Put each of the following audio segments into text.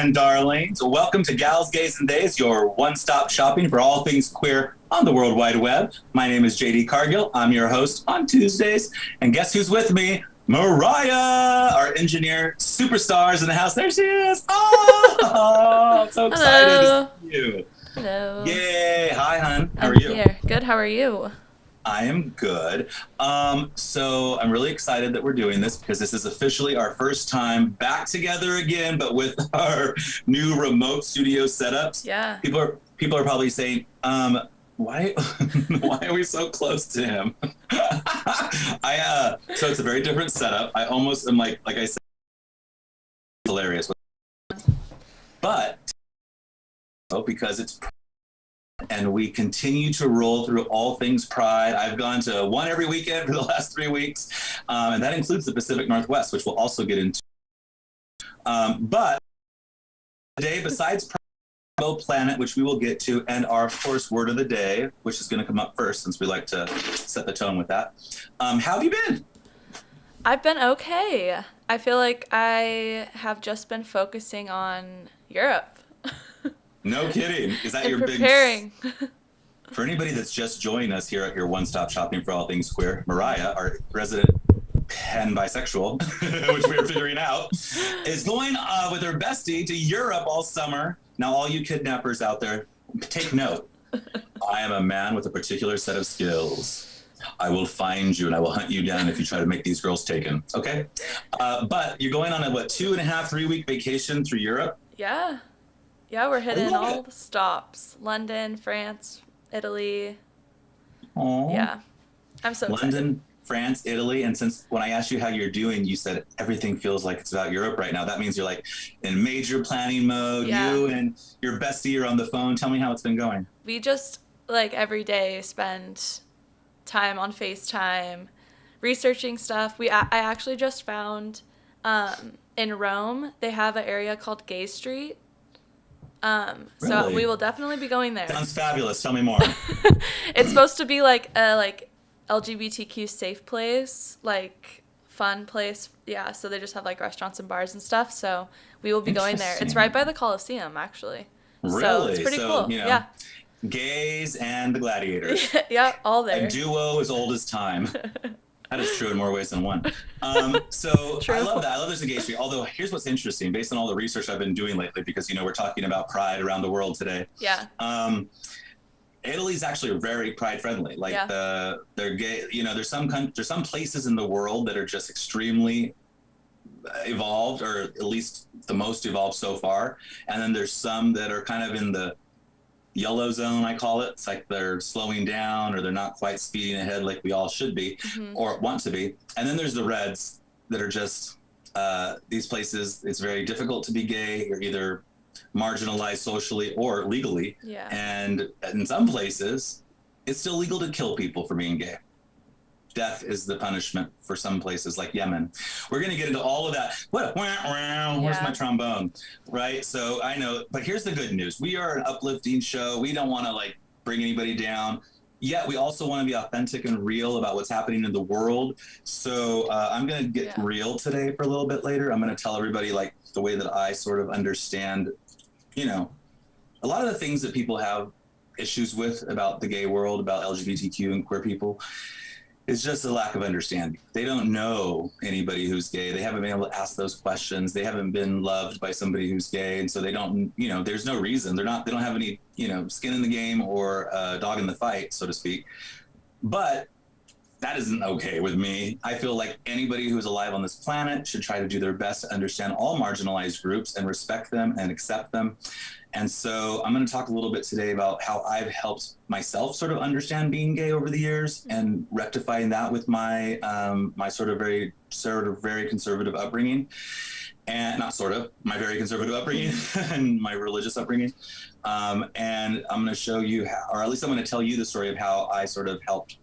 and darlings. Welcome to Gals, Gays, and Days, your one-stop shopping for all things queer on the World Wide Web. My name is JD Cargill. I'm your host on Tuesdays. And guess who's with me? Mariah, our engineer, superstars in the house. There she is. Oh, I'm so excited to see you. Hello. Yay. Hi, hon. How I'm are you? Here. Good. How are you? I am good. So I'm really excited that we're doing this because this is officially our first time back together again, but with our new remote studio setups. Yeah. People are probably saying, why are we so close to him? So it's a very different setup. I almost am like I said, hilarious. But because it's and we continue to roll through all things Pride. I've gone to one every weekend for the last 3 weeks, and that includes the Pacific Northwest, which we'll also get into. But today, besides Pride Planet, which we will get to, and our, of course, word of the day, which is going to come up first, since we like to set the tone with that. How have you been? I've been okay. I feel like I have just been focusing on Europe. No kidding. Is that your preparing. big... For anybody that's just joining us here at your one-stop shopping for all things queer, Mariah, our resident pan bisexual, which we are figuring out, is going with her bestie to Europe all summer. Now, all you kidnappers out there, take note. I am a man with a particular set of skills. I will find you and I will hunt you down if you try to make these girls taken. Okay? But you're going on a, 2.5, 3 week vacation through Europe? Yeah. Yeah, we're hitting all the stops. London, France, Italy. Aww. Yeah. I'm so excited. London, France, Italy. And since when I asked you how you're doing, you said everything feels like it's about Europe right now. That means you're like in major planning mode. Yeah. You and your bestie are on the phone. Tell me how it's been going. We just, every day spend time on FaceTime, researching stuff. I actually just found in Rome, they have an area called Gay Street. So we will definitely be going there. Sounds fabulous. Tell me more. It's supposed to be like a LGBTQ safe place, fun place. Yeah, so they just have restaurants and bars and stuff. So we will be going there. It's right by the Coliseum, actually. Really? So it's pretty cool. You know, yeah. Gays and the gladiators. Yeah, all there. A duo as old as time. That is true in more ways than one. So True. I love that. I love there's a gay street. Although here's what's interesting, based on all the research I've been doing lately, because we're talking about Pride around the world today. Yeah. Italy's actually very Pride friendly. They're gay. There's some places in the world that are just extremely evolved, or at least the most evolved so far. And then there's some that are kind of in the yellow zone, I call it. It's like they're slowing down or they're not quite speeding ahead like we all should be or want to be. And then there's the reds that are just these places. It's very difficult to be gay. You're either marginalized socially or legally. Yeah. And in some places, it's still legal to kill people for being gay. Death is the punishment for some places like Yemen. We're going to get into all of that. Where's my trombone? Right? So I know, but here's the good news. We are an uplifting show. We don't want to bring anybody down. Yet we also want to be authentic and real about what's happening in the world. So I'm going to get real today for a little bit later. I'm going to tell everybody the way that I sort of understand, a lot of the things that people have issues with about the gay world, about LGBTQ and queer people. It's just a lack of understanding. They don't know anybody who's gay. They haven't been able to ask those questions. They haven't been loved by somebody who's gay. And so they don't, there's no reason. They don't have any, skin in the game or dog in the fight, so to speak. But that isn't okay with me. I feel like anybody who's alive on this planet should try to do their best to understand all marginalized groups and respect them and accept them. And so I'm going to talk a little bit today about how I've helped myself sort of understand being gay over the years and rectifying that with my my very conservative upbringing, and my very conservative upbringing and my religious upbringing. And I'm going to show you how, or at least I'm going to tell you the story of how I sort of helped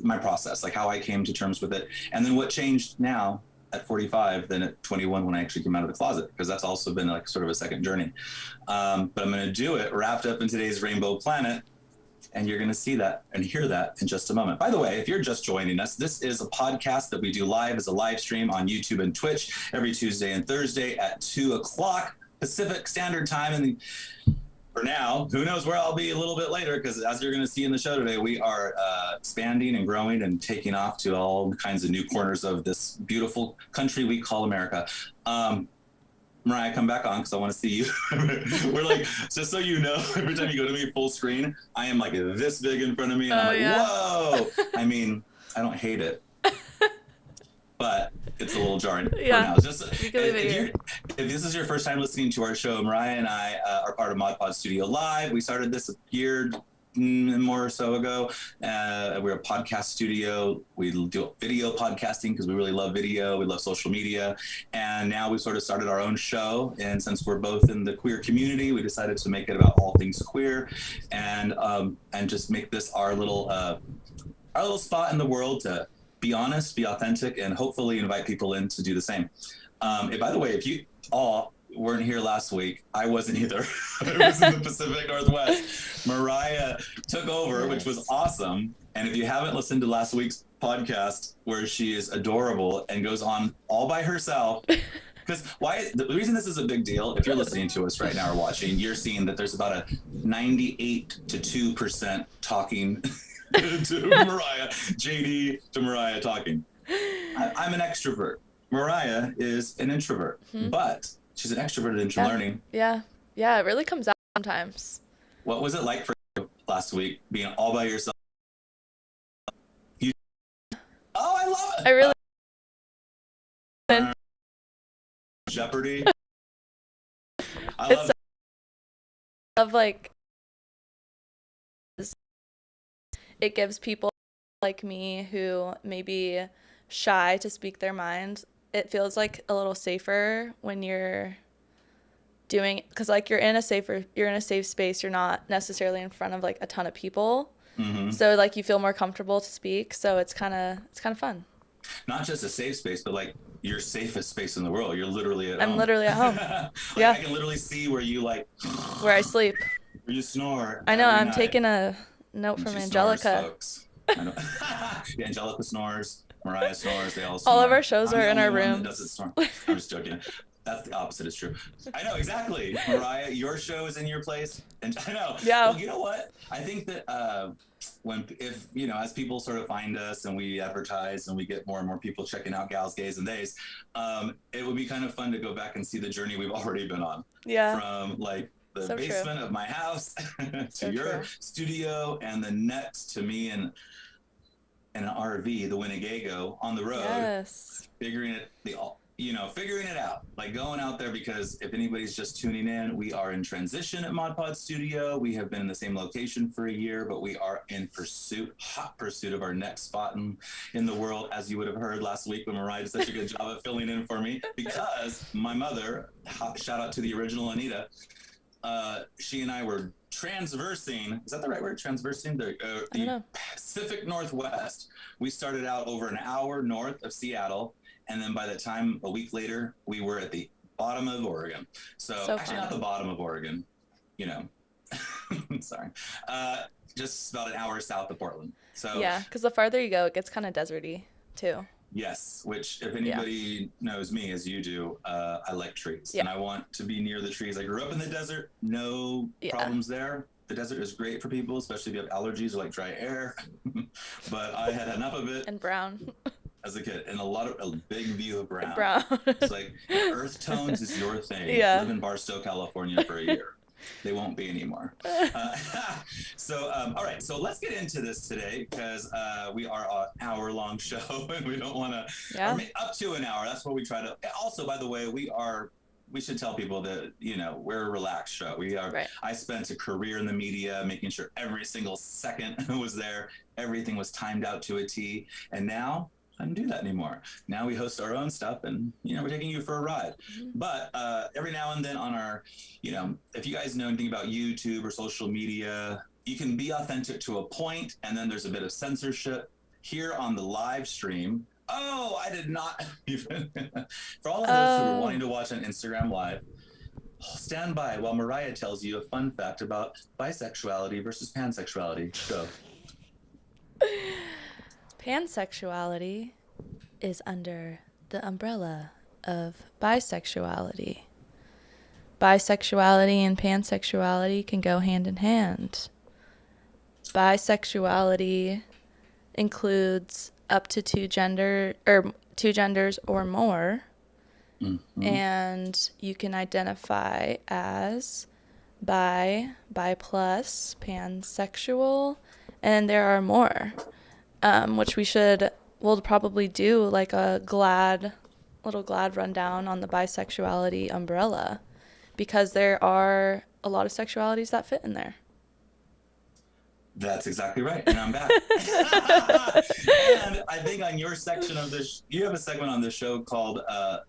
my process, how I came to terms with it, and then what changed now at 45 than at 21 when I actually came out of the closet, because that's also been sort of a second journey. But I'm going to do it wrapped up in today's Rainbow Planet, and you're going to see that and hear that in just a moment. By the way, if you're just joining us, this is a podcast that we do live as a live stream on YouTube and Twitch every Tuesday and Thursday at 2 o'clock Pacific Standard Time. And for now, who knows where I'll be a little bit later, because as you're going to see in the show today, we are expanding and growing and taking off to all kinds of new corners of this beautiful country we call America. Mariah, come back on because I want to see you. We're like, just so you know, every time you go to me full screen, I am like this big in front of me, and I'm like, whoa. I mean, I don't hate it, but it's a little jarring for now. Just, if this is your first time listening to our show, Mariah and I are part of ModPod Studio Live. We started this a year more or so ago. We're a podcast studio. We do video podcasting because we really love video. We love social media. And now we've sort of started our own show. And since we're both in the queer community, we decided to make it about all things queer and just make this our little spot in the world to be honest, be authentic, and hopefully invite people in to do the same. And by the way, if you all weren't here last week, I wasn't either. I was in the Pacific Northwest. Mariah took over, which was awesome. And if you haven't listened to last week's podcast, where she is adorable and goes on all by herself, because the reason this is a big deal, if you're listening to us right now or watching, you're seeing that there's about a 98 to 2% talking to Mariah, JD to Mariah talking. I'm an extrovert. Mariah is an introvert, but she's an extroverted into learning. Yeah, it really comes out sometimes. What was it like for you last week, being all by yourself? I love it. I really Jeopardy. I love like it gives people like me who may be shy to speak their mind. It feels like a little safer when you're doing, because like you're in a safe space. You're not necessarily in front of like a ton of people, so like you feel more comfortable to speak. So it's kind of fun. Not just a safe space, but like your safest space in the world. You're literally at home. I'm literally at home. I can literally see where you like where I sleep. Where you snore. I know. I'm taking a note from Angelica. Snores, I know. Yeah, Angelica snores. Mariah snores. They all snore. All of our shows are in our room. I'm just joking. That's the opposite is true. I know, exactly. Mariah, your show is in your place. And I know. Yeah. Well, you know what? I think that if as people sort of find us and we advertise and we get more and more people checking out Gals, Gays, and Days, it would be kind of fun to go back and see the journey we've already been on. Yeah. From like the basement of my house to your studio, and then next to me and an RV, the Winnebago, on the road. Yes. Figuring it out, like going out there, because if anybody's just tuning in, we are in transition at ModPod Studio. We have been in the same location for a year, but we are in hot pursuit of our next spot in the world, as you would have heard last week when Mariah did such a good job of filling in for me, because my mother, shout out to the original Anita, she and I were transversing, is that the right word? Transversing the Pacific Northwest. We started out over an hour north of Seattle, and then by the time a week later, we were at the bottom of Oregon. So actually not the bottom of Oregon, sorry. Just about an hour south of Portland. So yeah, because the farther you go, it gets kind of deserty too. Yes, which if anybody knows me as you do, I like trees, and I want to be near the trees. I grew up in the desert, no problems there. The desert is great for people, especially if you have allergies or like dry air, but I had enough of it. And brown. As a kid, and a big view of brown. It's like earth tones is your thing. Yeah. Live in Barstow, California for a year. They won't be anymore. All right, so let's get into this today, because we are an hour-long show, and we don't want to, up to an hour. That's what we try to. Also, by the way, we should tell people that, we're a relaxed show. We are. Right. I spent a career in the media, making sure every single second was there. Everything was timed out to a T, and now I don't do that anymore. Now we host our own stuff, and we're taking you for a ride. But every now and then on our, if you guys know anything about YouTube or social media, you can be authentic to a point, and then there's a bit of censorship. Here on the live stream, I did not even. For all of those who are wanting to watch on Instagram Live, stand by while Mariah tells you a fun fact about bisexuality versus pansexuality. Go. Pansexuality is under the umbrella of bisexuality. Bisexuality and pansexuality can go hand in hand. Bisexuality includes up to two genders or more. Mm-hmm. And you can identify as bi plus, pansexual, and there are more, which we'll probably do like a little glad rundown on the bisexuality umbrella, because there are a lot of sexualities that fit in there. That's exactly right. And I'm back. And I think on your section of this, you have a segment on this show called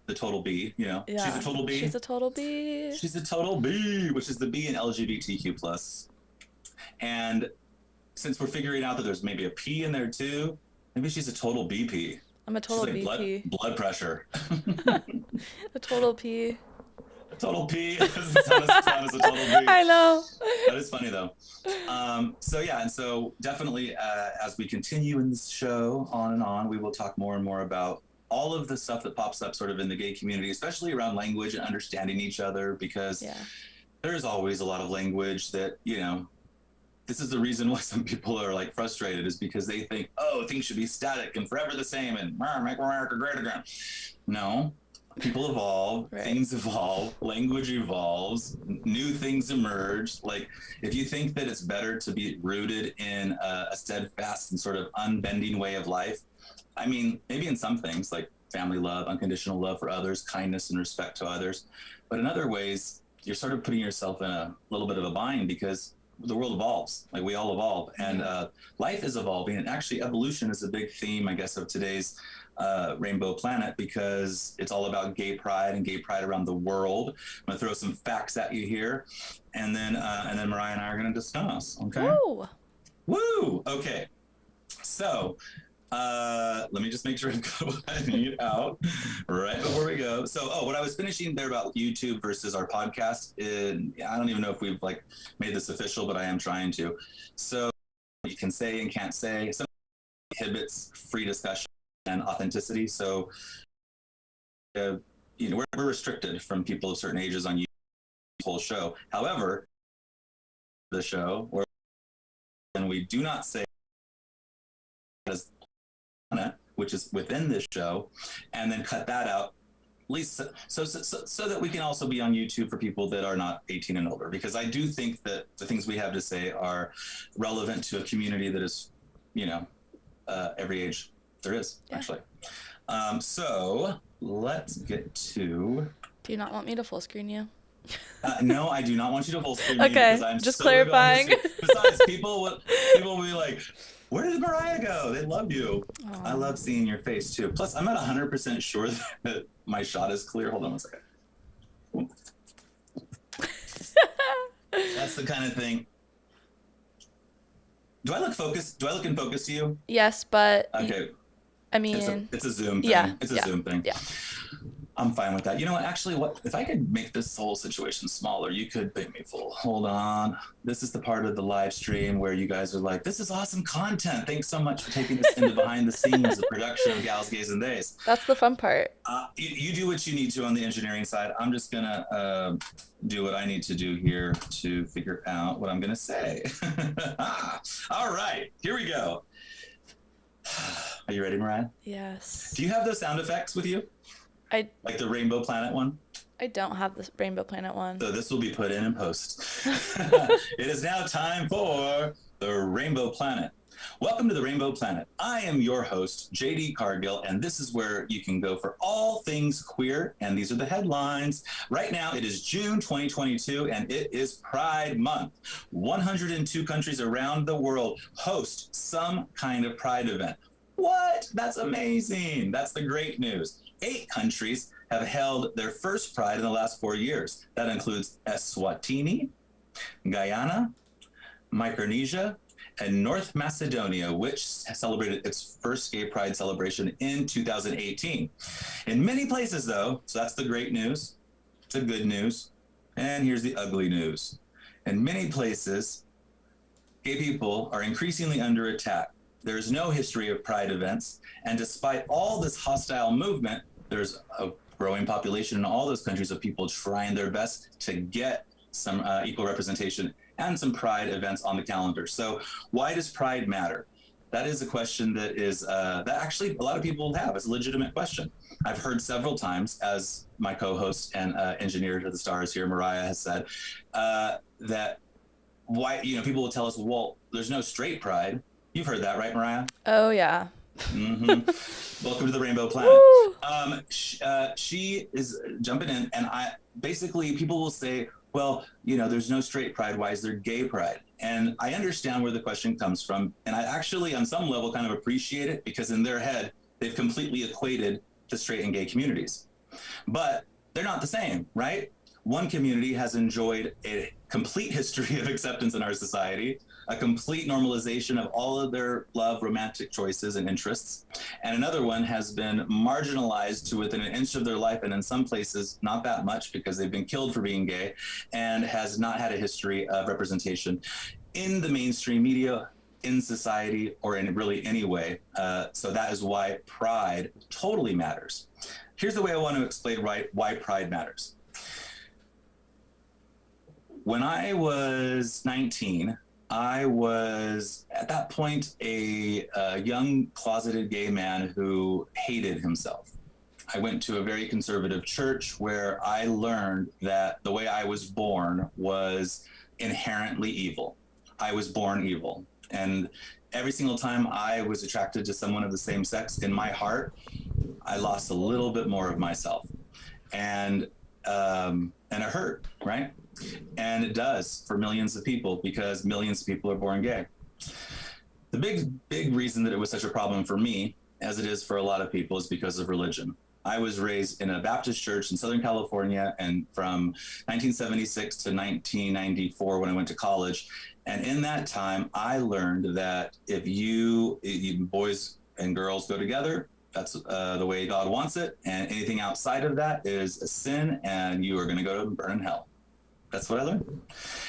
The Total B, you know? Yeah. She's a total B. She's a total B. She's a total B, which is the B in LGBTQ+. And since we're figuring out that there's maybe a P in there too, maybe she's a total BP. I'm a total she's like BP. Blood pressure. A total P. Total P. Doesn't sound as a total B. I know. That is funny though. So definitely as we continue in this show on and on, we will talk more and more about all of the stuff that pops up sort of in the gay community, especially around language and understanding each other, because there is always a lot of language that, you know, this is the reason why some people are like frustrated, is because they think, oh, things should be static and forever the same and make America great again. No. People evolve, things evolve, language evolves, new things emerge. Like, if you think that it's better to be rooted in a steadfast and sort of unbending way of life, I mean, maybe in some things like family love, unconditional love for others, kindness and respect to others. But in other ways, you're sort of putting yourself in a little bit of a bind, because the world evolves, like we all evolve, and life is evolving. And actually evolution is a big theme, I guess, of today's Rainbow Planet, because it's all about gay pride and gay pride around the world. I'm gonna throw some facts at you here, and then Mariah and I are gonna discuss. Okay. Woo! Okay. So let me just make sure I've got what I need out right before we go. So, what I was finishing there about YouTube versus our podcast, I don't even know if we've like made this official, but I am trying to. So you can say and can't say. Some inhibits free discussion and authenticity. So, we're restricted from people of certain ages on YouTube the whole show. However, the show, and we do not say as which is within this show, and then cut that out, at least so that we can also be on YouTube for people that are not 18 and older, because I do think that the things we have to say are relevant to a community that is, every age there is, actually. So let's get to... Do you not want me to full screen you? No, I do not want you to full screen me, because I'm just so clarifying. Besides, people will be like, where did Mariah go? They love you. Aww. I love seeing your face too. Plus, I'm not 100% sure that my shot is clear. Hold on one second. That's the kind of thing. Do I look focused? Do I look in focus to you? Yes, but okay. I mean, it's a Zoom thing. Yeah, it's a Zoom thing. Yeah. I'm fine with that. You know what? Actually, if I could make this whole situation smaller, you could make me full. Hold on. This is the part of the live stream where you guys are like, this is awesome content. Thanks so much for taking us into behind the scenes of production of Gals, Gays, and Days. That's the fun part. You do what you need to on the engineering side. I'm just going to do what I need to do here to figure out what I'm going to say. All right. Here we go. Are you ready, Mariah? Yes. Do you have those sound effects with you? Like the Rainbow Planet one? I don't have the Rainbow Planet one. So this will be put in post. It is now time for the Rainbow Planet. Welcome to the Rainbow Planet. I am your host, JD Cargill, and this is where you can go for all things queer, and these are the headlines. Right now, it is June 2022, and it is Pride Month. 102 countries around the world host some kind of Pride event. What? That's amazing. That's the great news. 8 countries have held their first Pride in the last 4 years. That includes Eswatini, Guyana, Micronesia, and North Macedonia, which celebrated its first gay pride celebration in 2018. In many places, though, so that's the great news, the good news, and here's the ugly news. In many places, gay people are increasingly under attack. There's no history of pride events, and despite all this hostile movement, there's a growing population in all those countries of people trying their best to get some equal representation and some pride events on the calendar. So why does pride matter? That is a question that is that actually a lot of people have. It's a legitimate question. I've heard several times, as my co-host and engineer to the stars here, Mariah, has said, that why, people will tell us, well, there's no straight pride. You've heard that, right, Mariah? Oh, yeah. Mm-hmm. Welcome to the Rainbow Planet. She is jumping in, and basically people will say, well, there's no straight pride. Why is there gay pride? And I understand where the question comes from. And I actually, on some level, kind of appreciate it, because in their head, they've completely equated the straight and gay communities. But they're not the same, right? One community has enjoyed a complete history of acceptance in our society, a complete normalization of all of their love, romantic choices and interests. And another one has been marginalized to within an inch of their life, and in some places, not that much, because they've been killed for being gay, and has not had a history of representation in the mainstream media, in society, or in really any way. So that is why pride totally matters. Here's the way I want to explain why pride matters. When I was 19, I was, at that point, a young closeted gay man who hated himself. I went to a very conservative church where I learned that the way I was born was inherently evil. I was born evil. And every single time I was attracted to someone of the same sex, in my heart, I lost a little bit more of myself. And it hurt, right? And it does for millions of people, because millions of people are born gay. The big reason that it was such a problem for me, as it is for a lot of people, is because of religion. I was raised in a Baptist church in Southern California, and from 1976 to 1994 when I went to college. And in that time, I learned that if boys and girls go together, that's the way God wants it. And anything outside of that is a sin, and you are going to go to burn in hell. That's what I learned.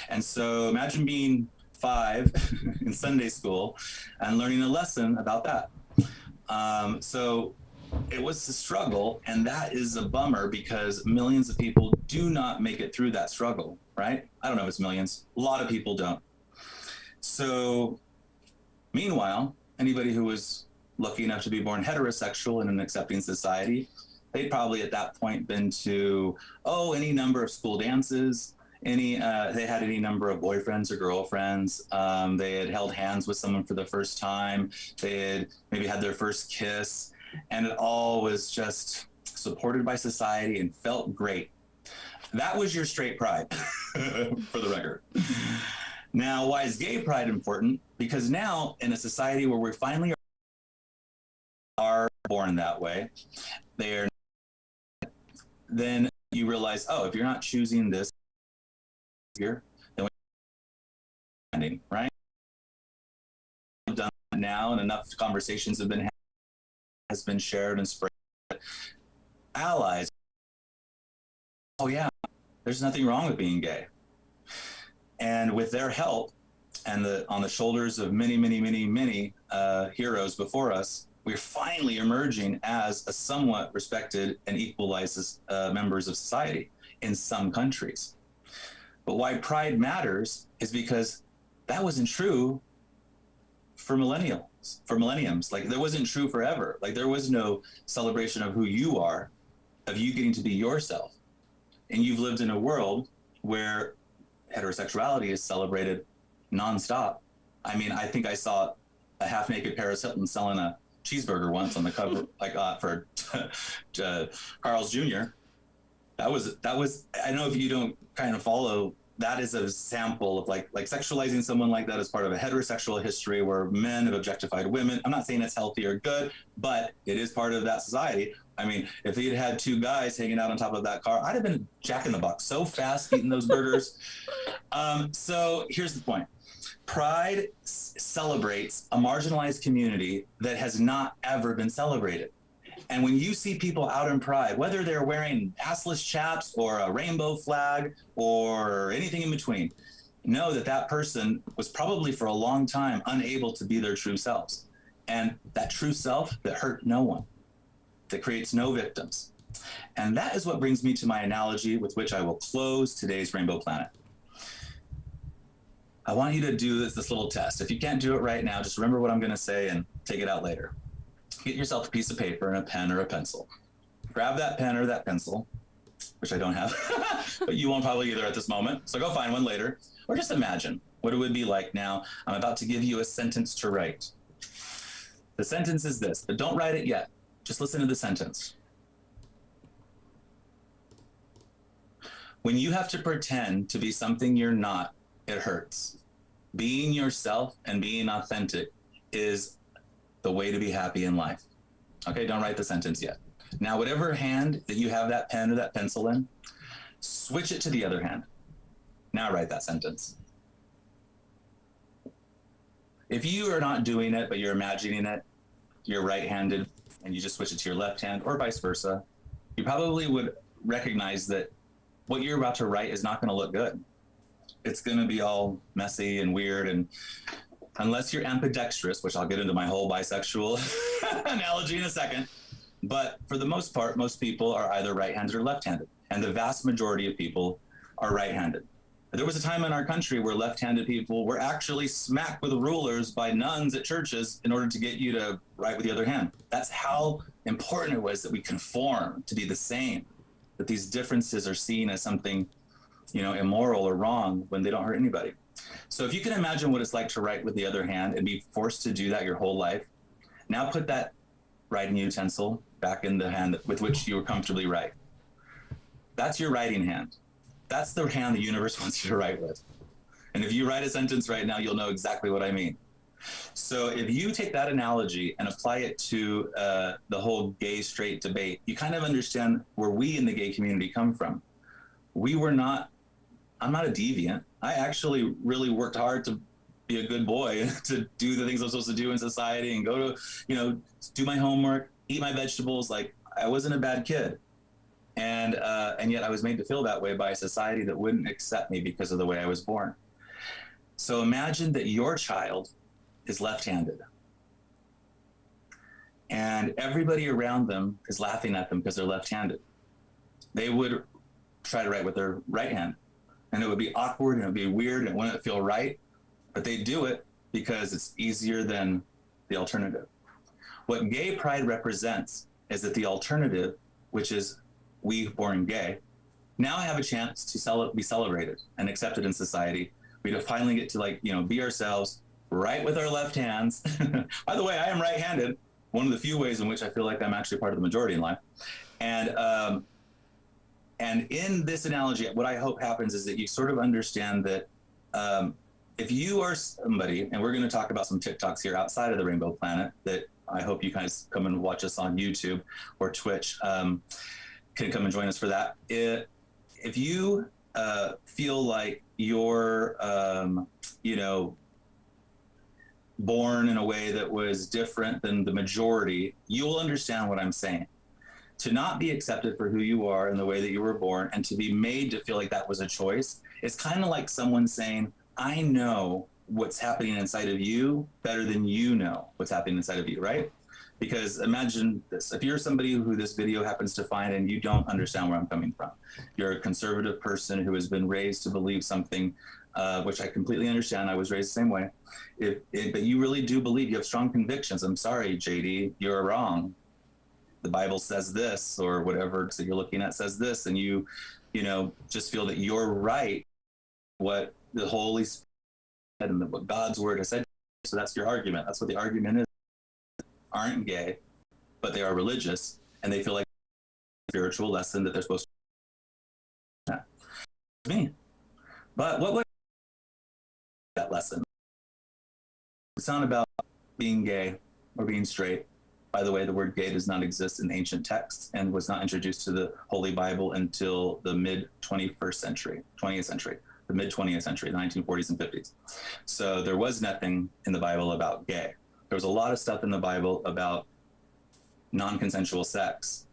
And so imagine being 5 in Sunday school and learning a lesson about that. So it was a struggle, and that is a bummer, because millions of people do not make it through that struggle, right? I don't know if it's millions. A lot of people don't. So meanwhile, anybody who was lucky enough to be born heterosexual in an accepting society, they'd probably at that point been to, any number of school dances, they had any number of boyfriends or girlfriends. They had held hands with someone for the first time. They had maybe had their first kiss, and it all was just supported by society and felt great. That was your straight pride, for the record. Now, why is gay pride important? Because now, in a society where we finally are born that way, then you realize, if you're not choosing this here, then we're right? We've done that now, and enough conversations has been shared and spread. Allies, there's nothing wrong with being gay. And with their help, and on the shoulders of many, many, many, many heroes before us, we're finally emerging as a somewhat respected and equalized members of society in some countries. But why pride matters is because that wasn't true for millenniums. Like, that wasn't true forever. Like, there was no celebration of who you are, of you getting to be yourself. And you've lived in a world where heterosexuality is celebrated nonstop. I mean, I think I saw a half-naked Paris Hilton selling a cheeseburger once on the cover, for Carl's Jr. That was. I don't know if you don't kind of follow. That is a sample of like sexualizing someone like that as part of a heterosexual history where men have objectified women. I'm not saying it's healthy or good, but it is part of that society. I mean, if he'd had 2 guys hanging out on top of that car, I'd have been Jack in the Box so fast eating those burgers. So here's the point. Pride celebrates a marginalized community that has not ever been celebrated. And when you see people out in pride, whether they're wearing assless chaps or a rainbow flag or anything in between, know that that person was probably for a long time unable to be their true selves. And that true self that hurt no one, that creates no victims, And that is what brings me to my analogy with which I will close today's Rainbow Planet. I want you to do this little test. If you can't do it right now, just remember what I'm going to say and take it out later. Get yourself a piece of paper and a pen or a pencil. Grab that pen or that pencil, which I don't have, but you won't probably either at this moment. So go find one later, or just imagine what it would be like now. I'm about to give you a sentence to write. The sentence is this, but don't write it yet. Just listen to the sentence. When you have to pretend to be something you're not, it hurts. Being yourself and being authentic is the way to be happy in life. Okay, don't write the sentence yet. Now, whatever hand that you have that pen or that pencil in, switch it to the other hand. Now write that sentence. If you are not doing it, but you're imagining it, you're right-handed, and you just switch it to your left hand, or vice versa, you probably would recognize that what you're about to write is not going to look good. It's going to be all messy and weird, and unless you're ambidextrous, which I'll get into my whole bisexual analogy in a second, but for the most part, most people are either right-handed or left-handed, and the vast majority of people are right-handed. There was a time in our country where left-handed people were actually smacked with rulers by nuns at churches in order to get you to write with the other hand. That's how important it was that we conform to be the same, that these differences are seen as something, you know, immoral or wrong when they don't hurt anybody. So if you can imagine what it's like to write with the other hand and be forced to do that your whole life, now put that writing utensil back in the hand with which you were comfortably write. That's your writing hand. That's the hand the universe wants you to write with. And if you write a sentence right now, you'll know exactly what I mean. So if you take that analogy and apply it to the whole gay straight debate, you kind of understand where we in the gay community come from. I'm not a deviant. I actually really worked hard to be a good boy, to do the things I'm supposed to do in society and go to, you know, do my homework, eat my vegetables. Like, I wasn't a bad kid. And yet I was made to feel that way by a society that wouldn't accept me because of the way I was born. So imagine that your child is left-handed and everybody around them is laughing at them because they're left-handed. They would try to write with their right hand, and it would be awkward and it would be weird and it wouldn't feel right, but they do it because it's easier than the alternative. What gay pride represents is that the alternative, which is we born gay, now have a chance to be celebrated and accepted in society. We finally get to, like, you know, be ourselves, write with our left hands. By the way, I am right-handed, one of the few ways in which I feel like I'm actually part of the majority in life. And in this analogy, what I hope happens is that you sort of understand that if you are somebody, and we're going to talk about some TikToks here outside of the Rainbow Planet that I hope you guys come and watch us on YouTube or Twitch, can come and join us for that. If you feel like you're, you know, born in a way that was different than the majority, you will understand what I'm saying. To not be accepted for who you are and the way that you were born, and to be made to feel like that was a choice, it's kind of like someone saying, I know what's happening inside of you better than you know what's happening inside of you, right? Because imagine this, if you're somebody who this video happens to find and you don't understand where I'm coming from, you're a conservative person who has been raised to believe something, which I completely understand. I was raised the same way. But you really do believe, you have strong convictions. I'm sorry, JD, you're wrong. The Bible says this, or whatever that you're looking at says this, and you know, just feel that you're right, what the Holy Spirit said and what God's word has said. So that's your argument. That's what the argument is. Aren't gay, but they are religious, and they feel like a spiritual lesson that they're supposed to me. But what would that lesson? It's not about being gay or being straight. By the way, the word gay does not exist in ancient texts and was not introduced to the Holy Bible until the mid-20th century, the mid-20th century, the 1940s and 50s. So there was nothing in the Bible about gay. There was a lot of stuff in the Bible about non-consensual sex,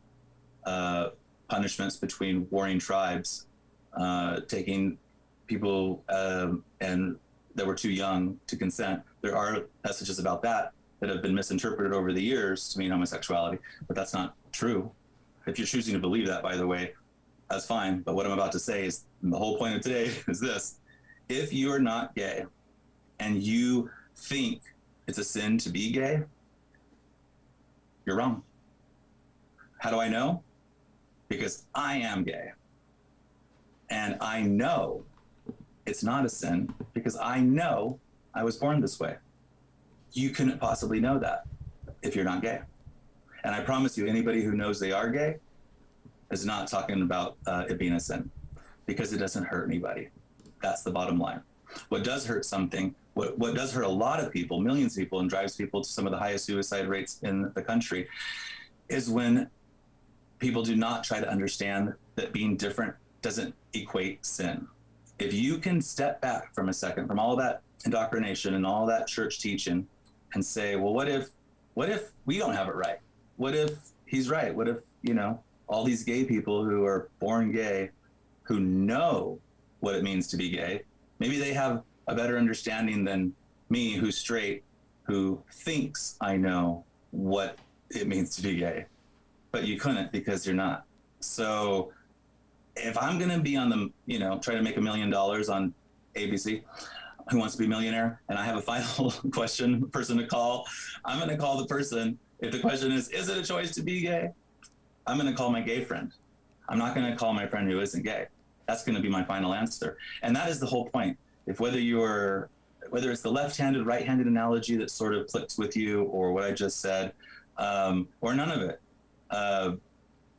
punishments between warring tribes, taking people and that were too young to consent. There are messages about that have been misinterpreted over the years to mean homosexuality, but that's not true. If you're choosing to believe that, by the way, that's fine. But what I'm about to say is, the whole point of today is this: if you are not gay and you think it's a sin to be gay, you're wrong. How do I know? Because I am gay. And I know it's not a sin because I know I was born this way. You couldn't possibly know that if you're not gay. And I promise you, anybody who knows they are gay is not talking about it being a sin, because it doesn't hurt anybody. That's the bottom line. What does hurt something, what does hurt a lot of people, millions of people, and drives people to some of the highest suicide rates in the country, is when people do not try to understand that being different doesn't equate sin. If you can step back from a second from all that indoctrination and all that church teaching and say, well, what if we don't have it right? What if he's right? What if, all these gay people who are born gay, who know what it means to be gay, maybe they have a better understanding than me, who's straight, who thinks I know what it means to be gay, but you couldn't because you're not. So if I'm going to be on the, try to make $1 million on ABC, Who Wants to Be a Millionaire, and I have a final person to call, I'm going to call the person. If the question is it a choice to be gay? I'm going to call my gay friend. I'm not going to call my friend who isn't gay. That's going to be my final answer. And that is the whole point. If whether it's the left-handed, right-handed analogy that sort of clicks with you, or what I just said, or none of it,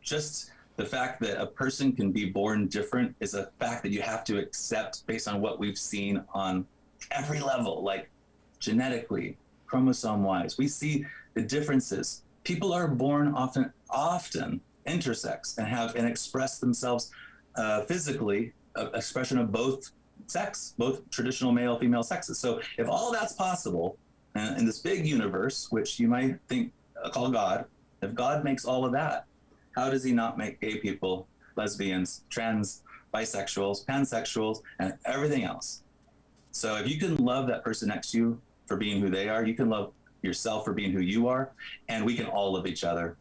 just the fact that a person can be born different is a fact that you have to accept based on what we've seen on every level, like genetically, chromosome-wise. We see the differences. People are born often intersex and express themselves physically, expression of both traditional male, female sexes. So if all that's possible in this big universe, which you might think call God, if God makes all of that, how does he not make gay people, lesbians, trans, bisexuals, pansexuals, and everything else? So if you can love that person next to you for being who they are, you can love yourself for being who you are, and we can all love each other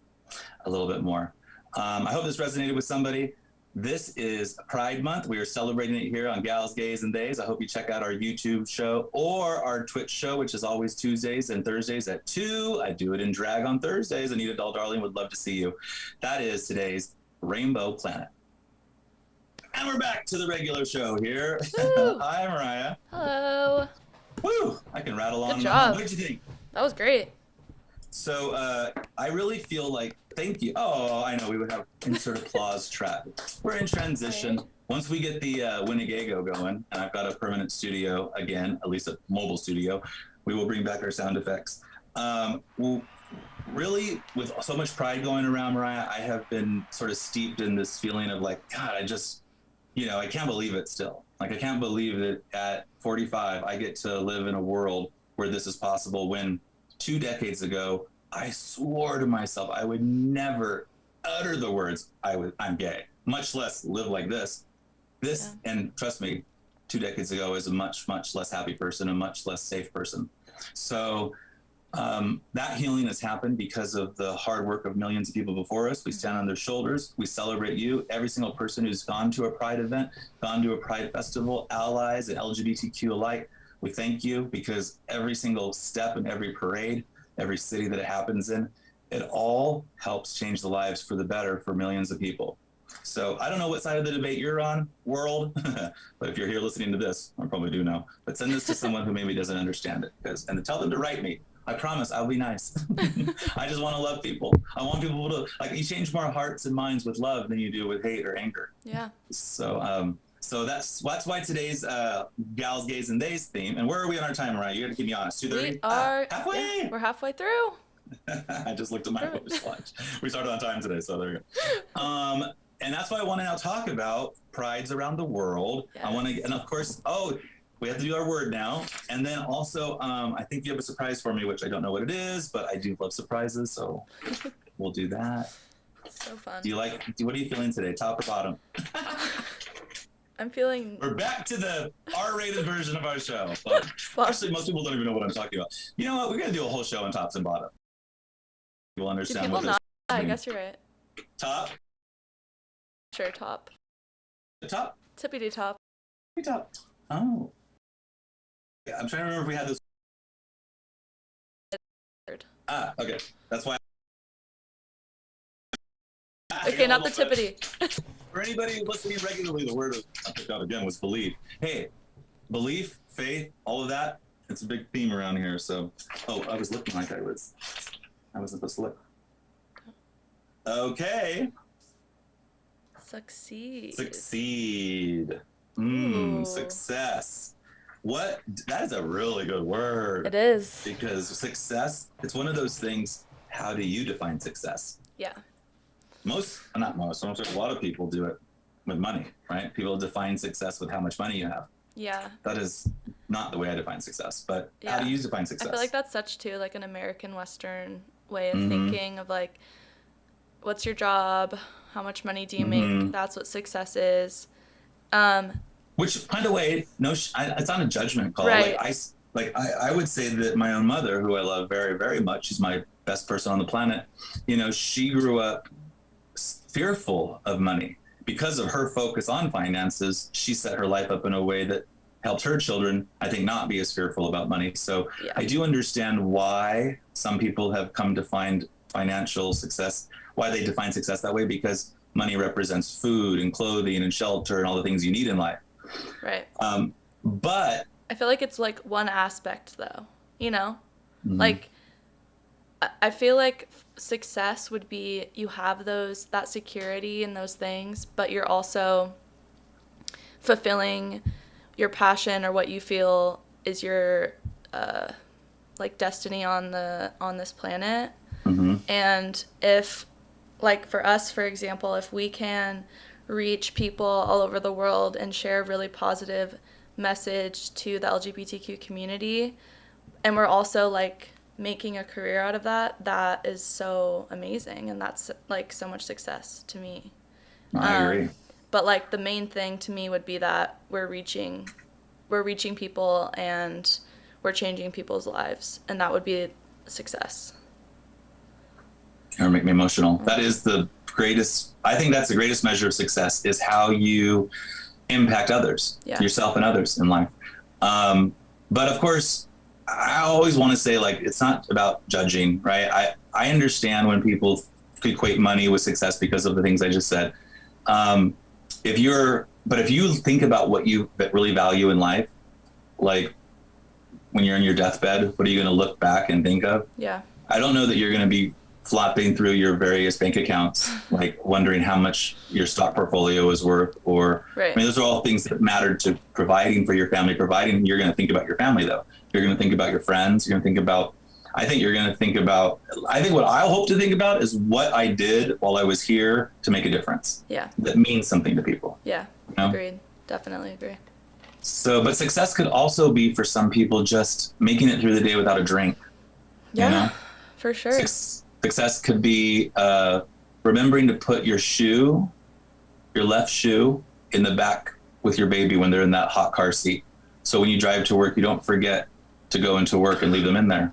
a little bit more. I hope this resonated with somebody. This is Pride Month. We are celebrating it here on Gals, Gays, and Days. I hope you check out our YouTube show or our Twitch show, which is always Tuesdays and Thursdays at 2. I do it in drag on Thursdays. Anita Doll Darling would love to see you. That is today's Rainbow Planet. And we're back to the regular show here. Hi, Mariah. Hello. Woo! I can rattle on. Good job. What did you think? That was great. So I really feel like, thank you. Oh, I know we would have insert applause track. We're in transition. Right. Once we get the Winnegago going, and I've got a permanent studio again, at least a mobile studio, we will bring back our sound effects. Really, with so much pride going around, Mariah, I have been sort of steeped in this feeling of like, God, I just, I can't believe it still. Like, I can't believe that at 45, I get to live in a world where this is possible, when 2 decades ago, I swore to myself I would never utter the words I'm gay, much less live like this. And trust me, 2 decades ago, I was a much, much less happy person, a much less safe person. So that healing has happened because of the hard work of millions of people before us. We stand on their shoulders. We celebrate you. Every single person who's gone to a Pride event, gone to a Pride festival, allies and LGBTQ alike, we thank you, because every single step in every parade, every city that it happens in, it all helps change the lives for the better for millions of people. So I don't know what side of the debate you're on, world, but if you're here listening to this, I probably do know, but send this to someone who maybe doesn't understand it, and tell them to write me. I promise I'll be nice. I just want to love people. I want people to, you change more hearts and minds with love than you do with hate or anger. Yeah. So that's why today's Gals, Gays, and Days theme. And where are we on our time, Mariah? You got to keep me honest. 2:30? We are halfway. Yeah, we're halfway through. I just looked at my watch. We started on time today, so there we go. And that's why I want to now talk about prides around the world. Yes. I want to, and of course, we have to do our word now. And then also, I think you have a surprise for me, which I don't know what it is, but I do love surprises, so we'll do that. So fun. What are you feeling today, top or bottom? I'm feeling... We're back to the R-rated version of our show. Actually, most people don't even know what I'm talking about. You know what? We're going to do a whole show on tops and bottoms. People understand what this I guess you're right. Top. Sure, top. The top. Tippity top. Top. Oh. Yeah, I'm trying to remember if we had this. Okay. That's why. Okay, not the tippity. For anybody listening regularly, the word I picked out again was belief. Hey, belief, faith, all of that, it's a big theme around here. So, I was looking like I wasn't supposed to look. Okay. Succeed. Success. That is a really good word. It is. Because success, it's one of those things, how do you define success? Yeah. Not most, a lot of people do it with money, right? People define success with how much money you have. Yeah. That is not the way I define success, but how do you define success? I feel like that's such too like an American Western way of thinking of like, what's your job? How much money do you make? That's what success is. Which, by the way, it's not a judgment call. Right. I would say that my own mother, who I love very, very much, she's my best person on the planet. She grew up fearful of money. Because of her focus on finances, she set her life up in a way that helped her children, I think, not be as fearful about money. So I do understand why some people have come to find financial success, why they define success that way, because money represents food and clothing and shelter and all the things you need in life. Right. But I feel like it's like one aspect though, like I feel like success would be you have that security and those things, but you're also fulfilling your passion or what you feel is your like destiny on this planet. And if, like for us, for example, if we can reach people all over the world and share a really positive message to the LGBTQ community, and we're also like making a career out of that is so amazing, and that's like so much success to me. I agree. But like the main thing to me would be that we're reaching people and we're changing people's lives, and that would be success. Or make me emotional. That is the greatest. I think that's the greatest measure of success, is how you impact others, yourself and others in life. But of course, I always want to say, like, it's not about judging, right? I understand when people equate money with success because of the things I just said. If you think about what you really value in life, like when you're in your deathbed, what are you going to look back and think of? Yeah. I don't know that you're going to be flopping through your various bank accounts, like wondering how much your stock portfolio is worth, or, right. I mean, those are all things that matter to providing for your family. You're going to think about your family though. You're going to think about your friends. You're going to think about, I think what I hope to think about is what I did while I was here to make a difference. Yeah. That means something to people. Yeah. Agreed. Definitely agree. So, but success could also be for some people just making it through the day without a drink. Yeah, for sure. Success could be remembering to put your left shoe in the back with your baby when they're in that hot car seat. So when you drive to work, you don't forget to go into work and leave them in there.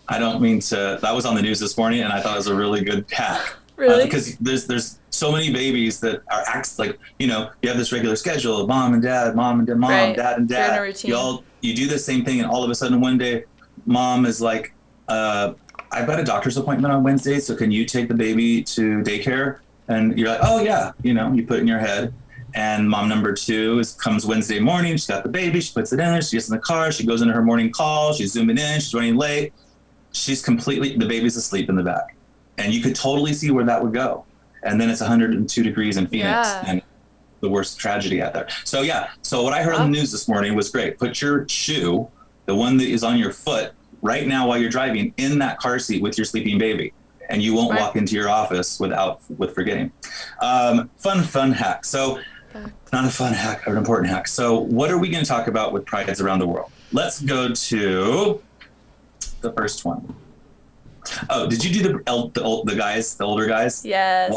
I don't mean to, that was on the news this morning, and I thought it was a really good hack. Really? Because there's so many babies that are like, you have this regular schedule of mom and dad, right. Dad and dad. In a routine. You do the same thing, and all of a sudden one day mom is like, I've got a doctor's appointment on Wednesday, so can you take the baby to daycare? And you're like, oh yeah, you put it in your head. And mom number two comes Wednesday morning, she's got the baby, she puts it in there, she gets in the car, she goes into her morning call, she's zooming in, she's running late. The baby's asleep in the back. And you could totally see where that would go. And then it's 102 degrees in Phoenix, and the worst tragedy out there. So yeah, so what I heard on the news this morning was great. Put your shoe, the one that is on your foot, right now while you're driving, in that car seat with your sleeping baby, and you won't walk into your office with forgetting. Fun hack. So not a fun hack, an important hack. So what are we going to talk about with prides around the world? Let's go to the first one. Oh, did you do the older guys? Yes.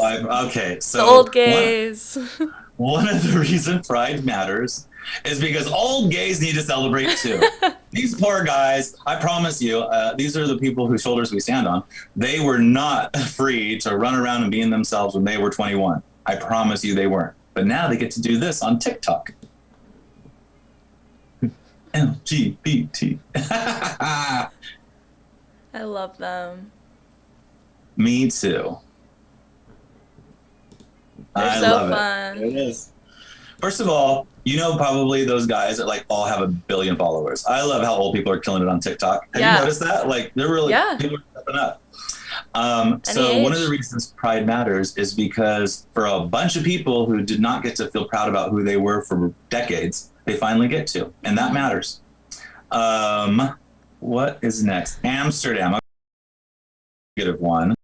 Okay, so the old gays. One of the reasons pride matters is because old gays need to celebrate too. These poor guys, I promise you, these are the people whose shoulders we stand on. They were not free to run around and be in themselves when they were 21. I promise you they weren't. But now they get to do this on TikTok. LGBT. I love them. Me too. They're so fun. It is. First of all, you know, probably those guys that like all have 1 billion followers. I love how old people are killing it on TikTok. Have you noticed that? Like they're really people are stepping up. So one of the reasons Pride matters is because for a bunch of people who did not get to feel proud about who they were for decades, they finally get to, and that matters. What is next? Amsterdam. Negative one.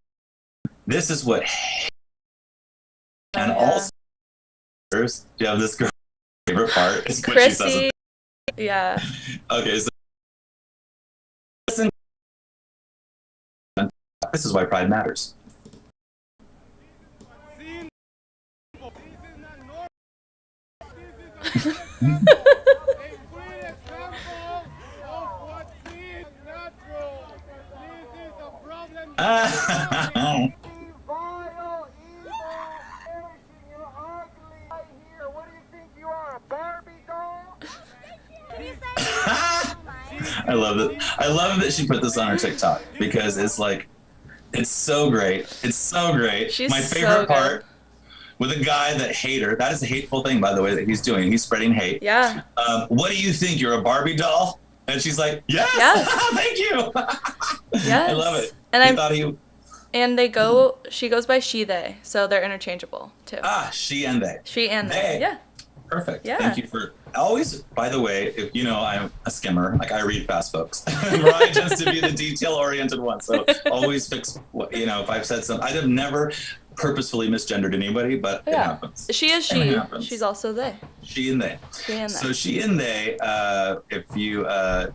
This is what. And also, do you have this girl favorite part? Is what she says. Yeah. Okay, so this is why Pride matters. I love it. I love that she put this on her TikTok because it's like, it's so great. It's so great. She's my favorite part with a guy that hate her. That is a hateful thing, by the way, that he's doing. He's spreading hate. Yeah. What do you think? You're a Barbie doll? And she's like, yes. Thank you. Yes. I love it. And she goes by she, they. So they're interchangeable too. She and they. She and they. Yeah. Perfect. Yeah. Thank you for always, by the way, if you know, I'm a skimmer, like I read fast, folks. Mariah tends to be the detail-oriented one. So always fix, you know, if I've said something, I'd have never purposefully misgendered anybody, but it happens. She is she. She's also they. She and they. She and they. So she and they, if you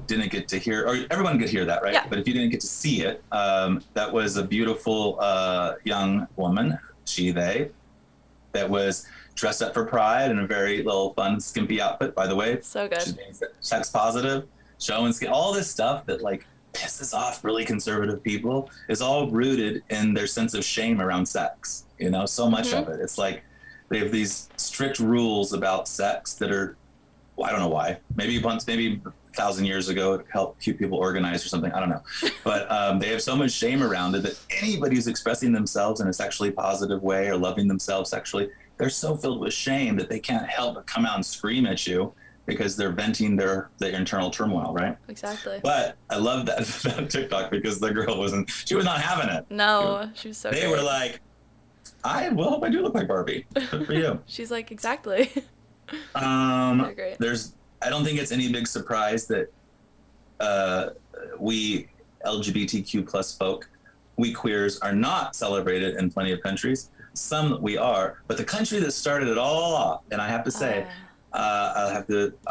didn't get to hear, or everyone could hear that, right? Yeah. But if you didn't get to see it, that was a beautiful young woman, she, they, that was dressed up for Pride in a very little fun, skimpy outfit, by the way. So good. She's being sex positive, showing skin, all this stuff that like pisses off really conservative people is all rooted in their sense of shame around sex. You know, so much of it. It's like they have these strict rules about sex that are, well, I don't know why. Maybe 1,000 years ago it helped keep people organized or something. I don't know. But they have so much shame around it that anybody who's expressing themselves in a sexually positive way or loving themselves sexually, they're so filled with shame that they can't help but come out and scream at you because they're venting their internal turmoil, right? Exactly. But I love that TikTok because the girl was not having it. No, she was so They were like, I hope I do look like Barbie. Good for you. She's like, exactly. They're great. I don't think it's any big surprise that we LGBTQ plus folk, we queers are not celebrated in plenty of countries. Some we are, but the country that started it all off, and I have to say, I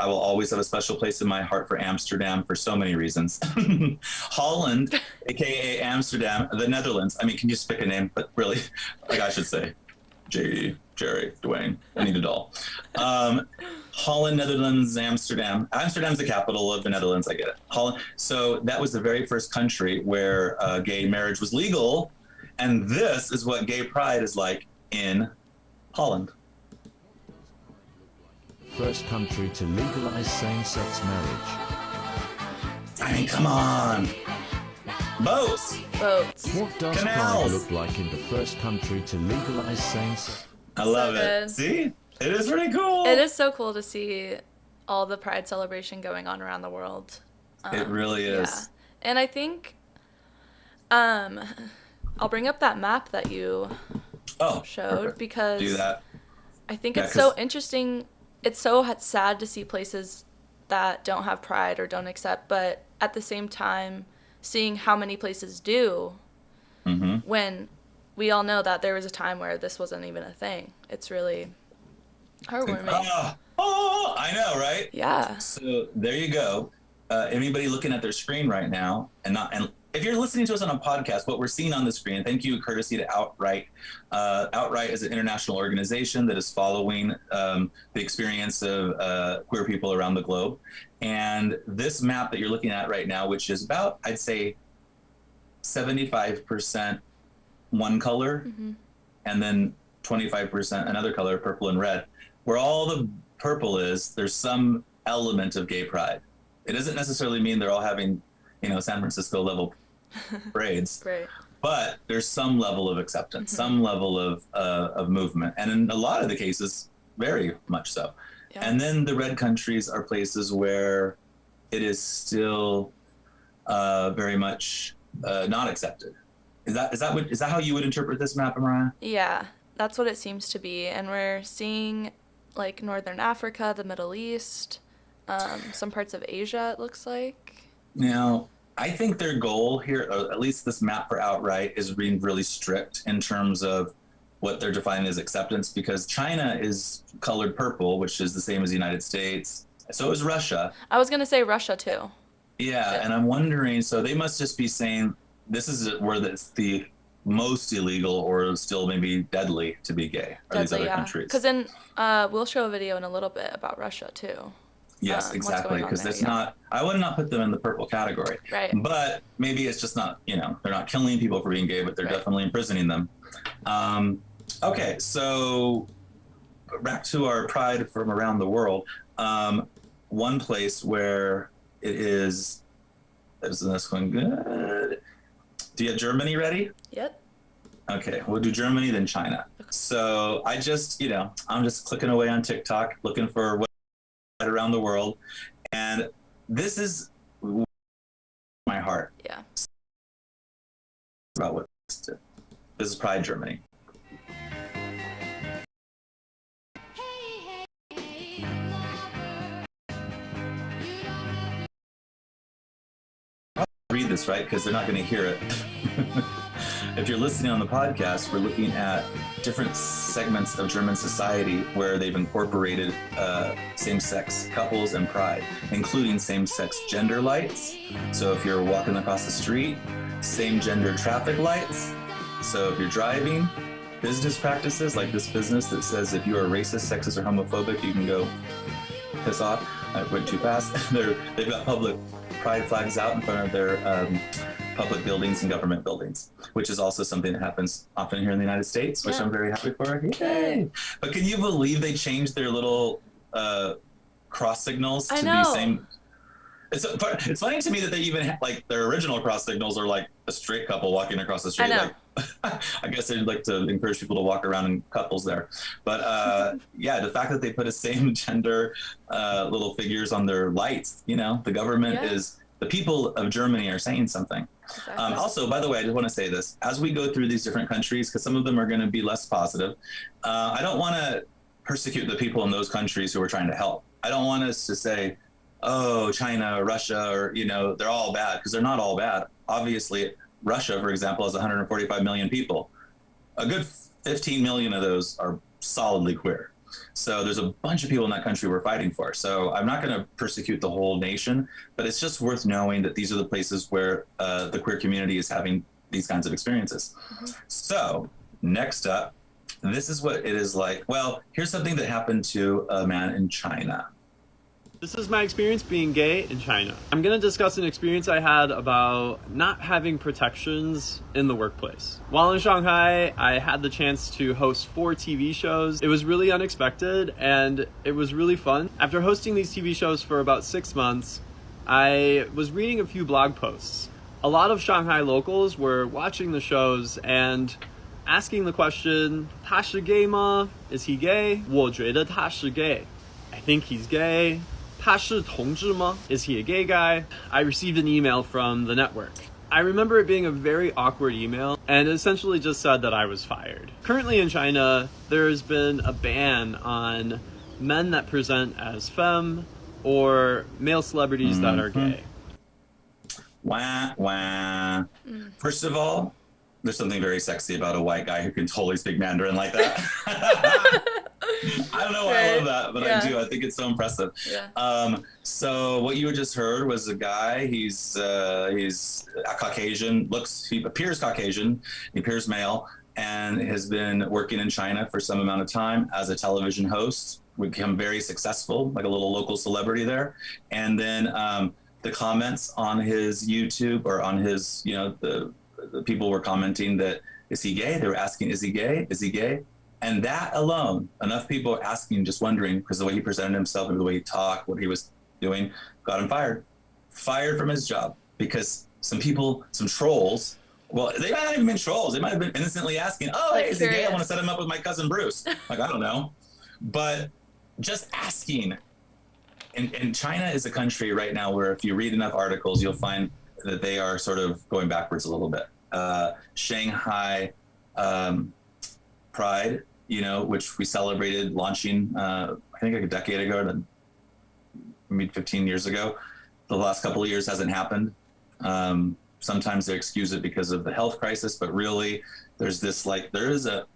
will always have a special place in my heart for Amsterdam for so many reasons. Holland, aka Amsterdam, the Netherlands. I mean, can you just pick a name? But really, like I should say, Jerry, Dwayne, Anita doll. Holland, Netherlands, Amsterdam. Amsterdam's the capital of the Netherlands. I get it. Holland. So that was the very first country where gay marriage was legal. And this is what gay pride is like in Holland. First country to legalize same-sex marriage. I mean, come on. Boats. What does Canals. Pride look like in the first country to legalize same-sex? I love it. See? It is pretty cool. It is so cool to see all the Pride celebration going on around the world. It really is. Yeah. And I think I'll bring up that map that you showed because do that. I think it's so interesting. It's so sad to see places that don't have Pride or don't accept, but at the same time, seeing how many places do when we all know that there was a time where this wasn't even a thing. It's really heartwarming. I know, right? Yeah. So there you go. Anybody looking at their screen right now and if you're listening to us on a podcast, what we're seeing on the screen, thank you, courtesy to Outright. Outright is an international organization that is following the experience of queer people around the globe. And this map that you're looking at right now, which is about, I'd say, 75% one color, and then 25% another color, purple and red. Where all the purple is, there's some element of gay pride. It doesn't necessarily mean they're all having, San Francisco level parades, Right. but there's some level of acceptance, some level of movement, and in a lot of the cases, very much so. Yeah. And then the red countries are places where it is still very much not accepted. Is that how you would interpret this map, Mariah? Yeah, that's what it seems to be. And we're seeing like Northern Africa, the Middle East, some parts of Asia, it looks like. Now, I think their goal here, or at least this map for Outright, is being really strict in terms of what they're defining as acceptance, because China is colored purple, which is the same as the United States. So is Russia. I was going to say Russia too. Yeah, and I'm wondering, so they must just be saying this is where it's the most illegal or still maybe deadly to be gay, or these other countries. Because we'll show a video in a little bit about Russia too. Yes, exactly, because it's not, I would not put them in the purple category. Right. But maybe it's just not, they're not killing people for being gay, but they're definitely imprisoning them. Okay, so back to our pride from around the world. One place where it is this one good? Do you have Germany ready? Yep. Okay, we'll do Germany, then China. Okay. So I just, I'm just clicking away on TikTok, looking for what around the world, and this is my heart. Yeah. About what this is Pride Germany. I'll read this right because they're not going to hear it. If you're listening on the podcast, we're looking at different segments of German society where they've incorporated same-sex couples and pride, including same-sex gender lights. So if you're walking across the street, same-gender traffic lights. So if you're driving, business practices like this business that says if you are racist, sexist, or homophobic, you can go piss off. I went too fast. They've got public pride flags out in front of their public buildings and government buildings, which is also something that happens often here in the United States, which I'm very happy for. Yay! But can you believe they changed their little cross signals to be same? It's funny to me that they even like their original cross signals are like a straight couple walking across the street. I know. Like, I guess they'd like to encourage people to walk around in couples there. But yeah, the fact that they put a same gender little figures on their lights, the government is, the people of Germany are saying something. Exactly. Also, by the way, I just want to say this. As we go through these different countries, because some of them are going to be less positive, I don't want to persecute the people in those countries who are trying to help. I don't want us to say, oh, China, Russia, or, they're all bad, because they're not all bad. Obviously, Russia, for example, has 145 million people. A good 15 million of those are solidly queer. So there's a bunch of people in that country we're fighting for. So I'm not going to persecute the whole nation, but it's just worth knowing that these are the places where the queer community is having these kinds of experiences. So next up, this is what it is like. Well, here's something that happened to a man in China. This is my experience being gay in China. I'm going to discuss an experience I had about not having protections in the workplace. While in Shanghai, I had the chance to host 4 TV shows. It was really unexpected and it was really fun. After hosting these TV shows for about 6 months, I was reading a few blog posts. A lot of Shanghai locals were watching the shows and asking the question, 他是gay吗? Is he gay? 我觉得他是gay. I think he's gay. 他是同志吗? Is he a gay guy? I received an email from the network. I remember it being a very awkward email and it essentially just said that I was fired. Currently in China, there's been a ban on men that present as femme or male celebrities that are gay. Wah, wah. First of all, there's something very sexy about a white guy who can totally speak Mandarin like that. I don't know why I love that, but Yeah. I do. I think it's so impressive. Yeah. So what you just heard was a guy. He's a Caucasian. He appears Caucasian. He appears male, and has been working in China for some amount of time as a television host. Become very successful, like a little local celebrity there. And then the comments on his YouTube or on his, the people were commenting that, is he gay? They were asking, is he gay? Is he gay? And that alone, enough people are asking, just wondering, because the way he presented himself and the way he talked, what he was doing, got him fired. Fired from his job because some people, some trolls, well, they might not even been trolls. They might have been innocently asking, oh, Like, hey, is he gay? I curious. want to set him up with my cousin Bruce. Like, I don't know. But just asking. And China is a country right now where if you read enough articles, you'll find that they are sort of going backwards a little bit. Shanghai Pride, which we celebrated launching, I think like a decade ago, maybe 15 years ago. The last couple of years hasn't happened. Sometimes they excuse it because of the health crisis, but really there's this, there is a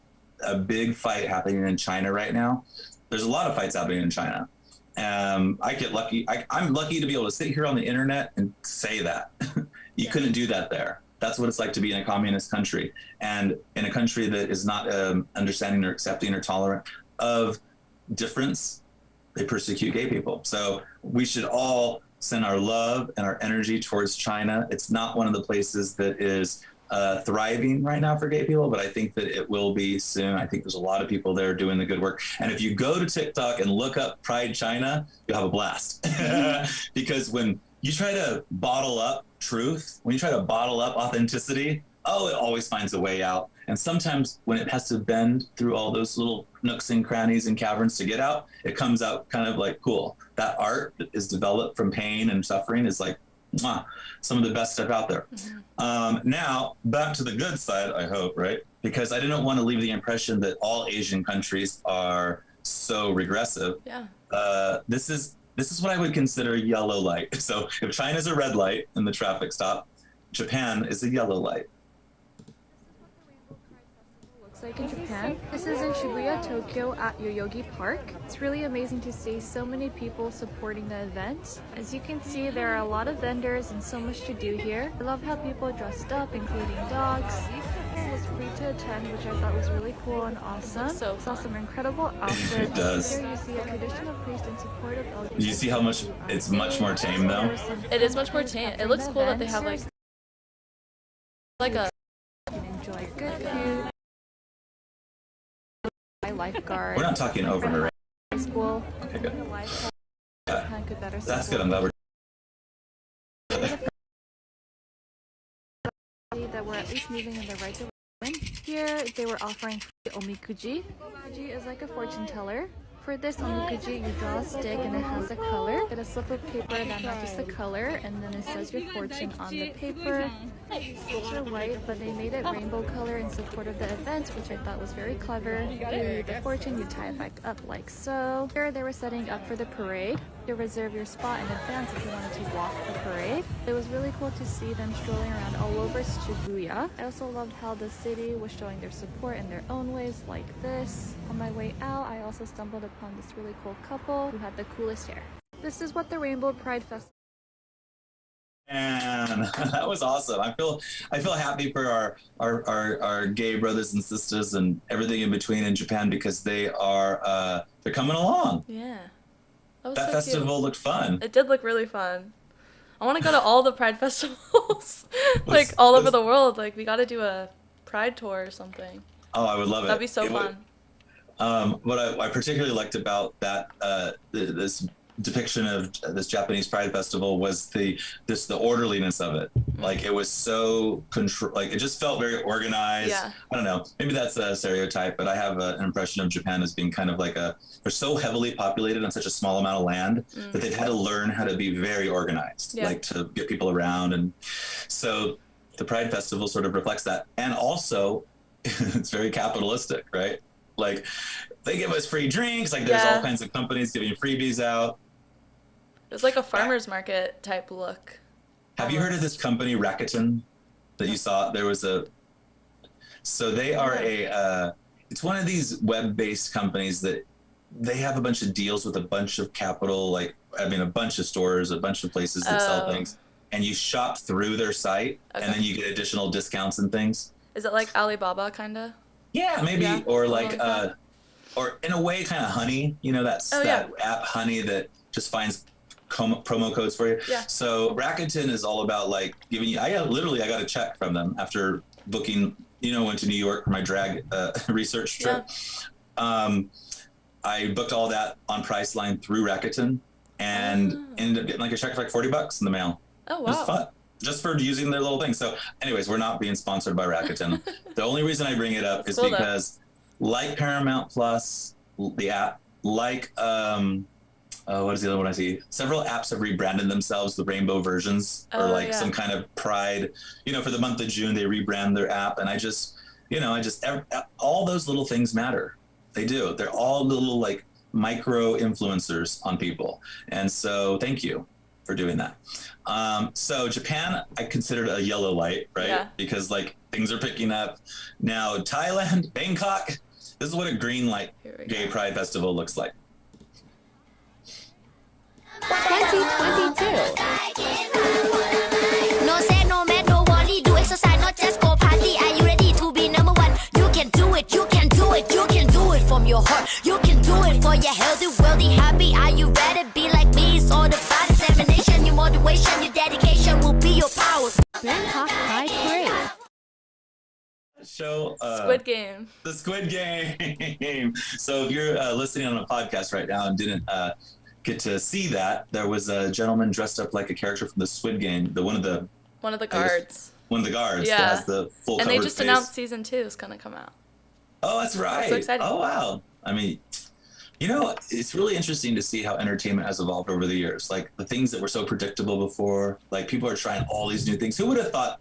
big fight happening in China right now. There's a lot of fights happening in China. I get lucky. I'm lucky to be able to sit here on the internet and say that. You couldn't do that there. That's what it's like to be in a communist country, and in a country that is not understanding or accepting or tolerant of difference. They persecute gay people. So we should all send our love and our energy towards China. It's not one of the places that is thriving right now for gay people, but I think that it will be soon. I think there's a lot of people there doing the good work. And if you go to TikTok and look up Pride China, you'll have a blast. Because when you try to bottle up truth, when you try to bottle up authenticity, it always finds a way out. And sometimes when it has to bend through all those little nooks and crannies and caverns to get out, it comes out kind of like cool. That art that is developed from pain and suffering is like, some of the best stuff out there. Now, back to the good side, I hope, right? Because I didn't want to leave the impression that all Asian countries are so regressive. Yeah. This is what I would consider yellow light. So if China's a red light in the traffic stop, Japan is a yellow light. Looks like in Japan. This is in Shibuya, Tokyo at Yoyogi Park. It's really amazing to see so many people supporting the event. As you can see, there are a lot of vendors and so much to do here. I love how people dressed up, including dogs. It was free to attend, which I thought was really cool and awesome. So saw some incredible outfits. It does. Here you see a traditional priest in support of LGBT. You see how much it's much more tame though? It is much more tame. It looks cool that they have like a You can enjoy good food. Lifeguard. We're not talking over her, right? High school. Okay, good. Japan could better That's good. support I'm glad we're that we're at least moving in the right direction. Here, they were offering free omikuji. Omikuji is like a fortune teller. For this omikuji, you draw a stick and it has a color. Get a slip of paper that matches the color, and then it says your fortune on the paper. Slips are white, but they made it rainbow color in support of the event, which I thought was very clever. You read the fortune, you tie it back up like so. Here, they were setting up for the parade. You reserve your spot in advance if you wanted to walk the parade. It was really cool to see them strolling around all over Shibuya. I also loved how the city was showing their support in their own ways, like this. On my way out, I also stumbled upon this really cool couple who had the coolest hair. This is what the Rainbow Pride Festival. And that was awesome. I feel happy for our gay brothers and sisters and everything in between in Japan, because they're coming along. yeah. That was That so festival cute. looked fun. It did look really fun. I want to go to all the Pride festivals, like all over the world. Like we got to do a Pride tour or something. Oh, I would love it. That'd be so It would- fun. What I particularly liked about that this depiction of this Japanese Pride Festival was the orderliness of it. Like it was so like it just felt very organized. Yeah. I don't know, maybe that's a stereotype, but I have an impression of Japan as being kind of like they're so heavily populated on such a small amount of land that they've had to learn how to be very organized, like to get people around. And so the Pride Festival sort of reflects that. And also it's very capitalistic, right? Like they give us free drinks, like there's all kinds of companies giving freebies out. It was like a farmer's market type look. Have you heard of this company, Rakuten, that you saw? There was so they are it's one of these web-based companies that they have a bunch of deals with a bunch of a bunch of stores, a bunch of places that sell things, and you shop through their site, and then you get additional discounts and things. Is it like Alibaba kind of? Yeah, maybe, or like or in a way, kind of Honey. You know, that app Honey that just finds promo codes for you. Yeah. So Rakuten is all about like giving you. I got a check from them after booking. Went to New York for my drag research trip. Yeah. I booked all that on Priceline through Rakuten and ended up getting like a check for like $40 in the mail. Oh, wow. It was fun. Just for using their little thing. So anyways, we're not being sponsored by Rakuten. The only reason I bring it up is because like Paramount Plus, the app, like, what is the other one I see? Several apps have rebranded themselves, the rainbow versions, or some kind of pride. For the month of June, they rebrand their app. And all those little things matter. They do. They're all little like micro influencers on people. And so thank you for doing that. So Japan, I considered a yellow light, right? Yeah. Because like things are picking up. Now Thailand, Bangkok, this is what a green light gay pride festival looks like. 2022. No say no man, no worry, do exercise, not just go party. Are you ready to be number one? You can do it, you can do it, you can do it from your heart. You can do it for your healthy, wealthy, happy. Are you ready? Be like me, it's all the body examination, your motivation, your dedication will be your power. Bangkok Pride Parade. Show Squid Game. The Squid Game. So if you're listening on a podcast right now and didn't get to see that, there was a gentleman dressed up like a character from the Squid Game, one of the guards. One of the guards that has the full and they just face. announced season 2 is gonna come out. Oh, that's right. That's so exciting. Oh wow. I mean, it's really interesting to see how entertainment has evolved over the years. Like the things that were so predictable before, like people are trying all these new things. Who would have thought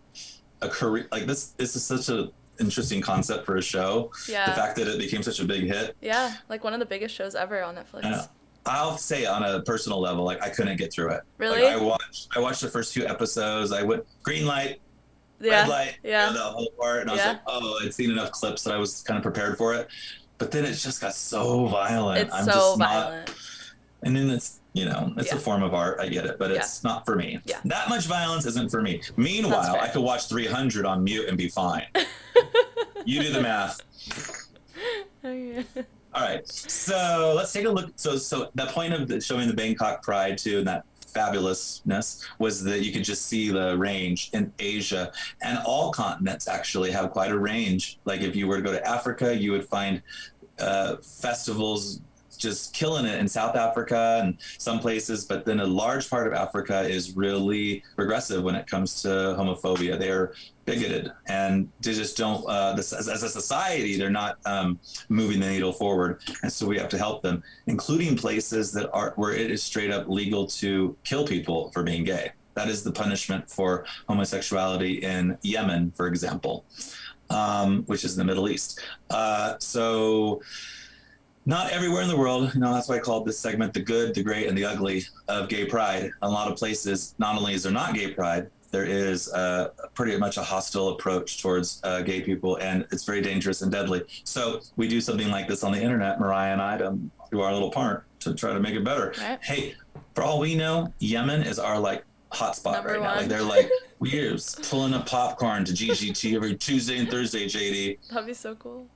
a career like this is such a interesting concept for a show. Yeah. The fact that it became such a big hit. Yeah, like one of the biggest shows ever on Netflix. I'll say on a personal level, like I couldn't get through it. Really? Like, I watched the first 2 episodes. I went green light, red light, the whole part, and I was like, oh, I'd seen enough clips that I was kind of prepared for it. But then it just got so violent. It's so violent. And then it's a form of art. I get it, but it's not for me. Yeah. That much violence isn't for me. Meanwhile, I could watch 300 on mute and be fine. You do the math. Okay. All right, so let's take a look. So the point of showing the Bangkok Pride too, and that fabulousness was that you could just see the range in Asia, and all continents actually have quite a range. Like if you were to go to Africa, you would find festivals just killing it in South Africa and some places, but then a large part of Africa is really regressive when it comes to homophobia. They're bigoted and they just don't, as a society, they're not moving the needle forward. And so we have to help them, including places that are where it is straight up legal to kill people for being gay. That is the punishment for homosexuality in Yemen, for example, which is in the Middle East. So not everywhere in the world, that's why I called this segment the good, the great, and the ugly of gay pride. A lot of places, not only is there not gay pride, there is pretty much a hostile approach towards gay people, and it's very dangerous and deadly. So we do something like this on the internet, Mariah and I, to do our little part to try to make it better. Right. Hey, for all we know, Yemen is our hotspot right now. Like they're like, we're pulling up popcorn to GGT every Tuesday and Thursday, JD. That'd be so cool.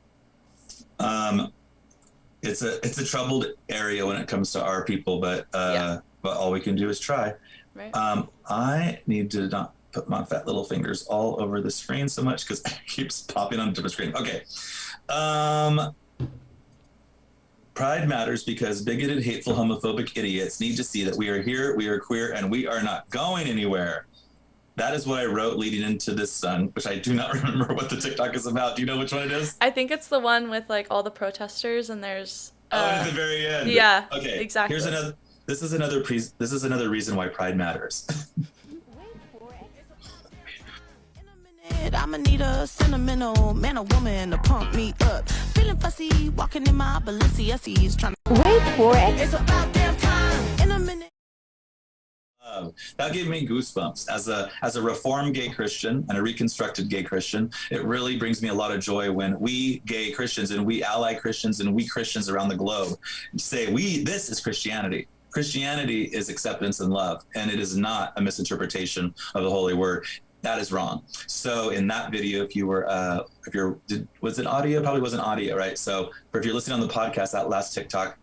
It's a troubled area when it comes to our people, but all we can do is try. Right. I need to not put my fat little fingers all over the screen so much because it keeps popping on a different screen. Okay. Pride matters because bigoted, hateful, homophobic idiots need to see that we are here, we are queer, and we are not going anywhere. That is what I wrote leading into this, which I do not remember what the TikTok is about. Do you know which one it is? I think it's the one with all the protesters and there's. At the very end. Yeah. Okay. Exactly. This is another reason why pride matters. I'm Anita, sentimental man or woman to pump me up. Feeling fussy, walking in my Balenciennes, trying to wait for it. It's about damn time. In a minute. that gave me goosebumps. As a reformed gay Christian and a reconstructed gay Christian, it really brings me a lot of joy when we gay Christians and we ally Christians and we Christians around the globe say, this is Christianity. Christianity is acceptance and love, and it is not a misinterpretation of the Holy Word. That is wrong. So in that video, was it audio? Probably wasn't audio, right? So if you're listening on the podcast, that last TikTok,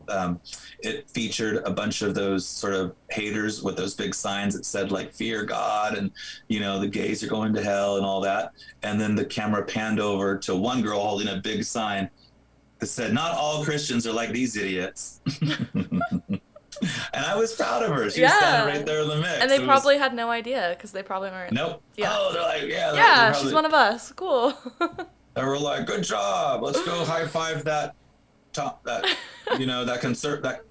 it featured a bunch of those sort of haters with those big signs that said like, fear God, and, you know, the gays are going to hell and all that. And then the camera panned over to one girl holding a big sign that said, not all Christians are like these idiots. And I was proud of her. She was standing right there in the mix. And they probably had no idea because they probably weren't. Nope. Yeah. Oh, they're like, yeah, she's one of us. Cool. They were like, good job. Let's go high five that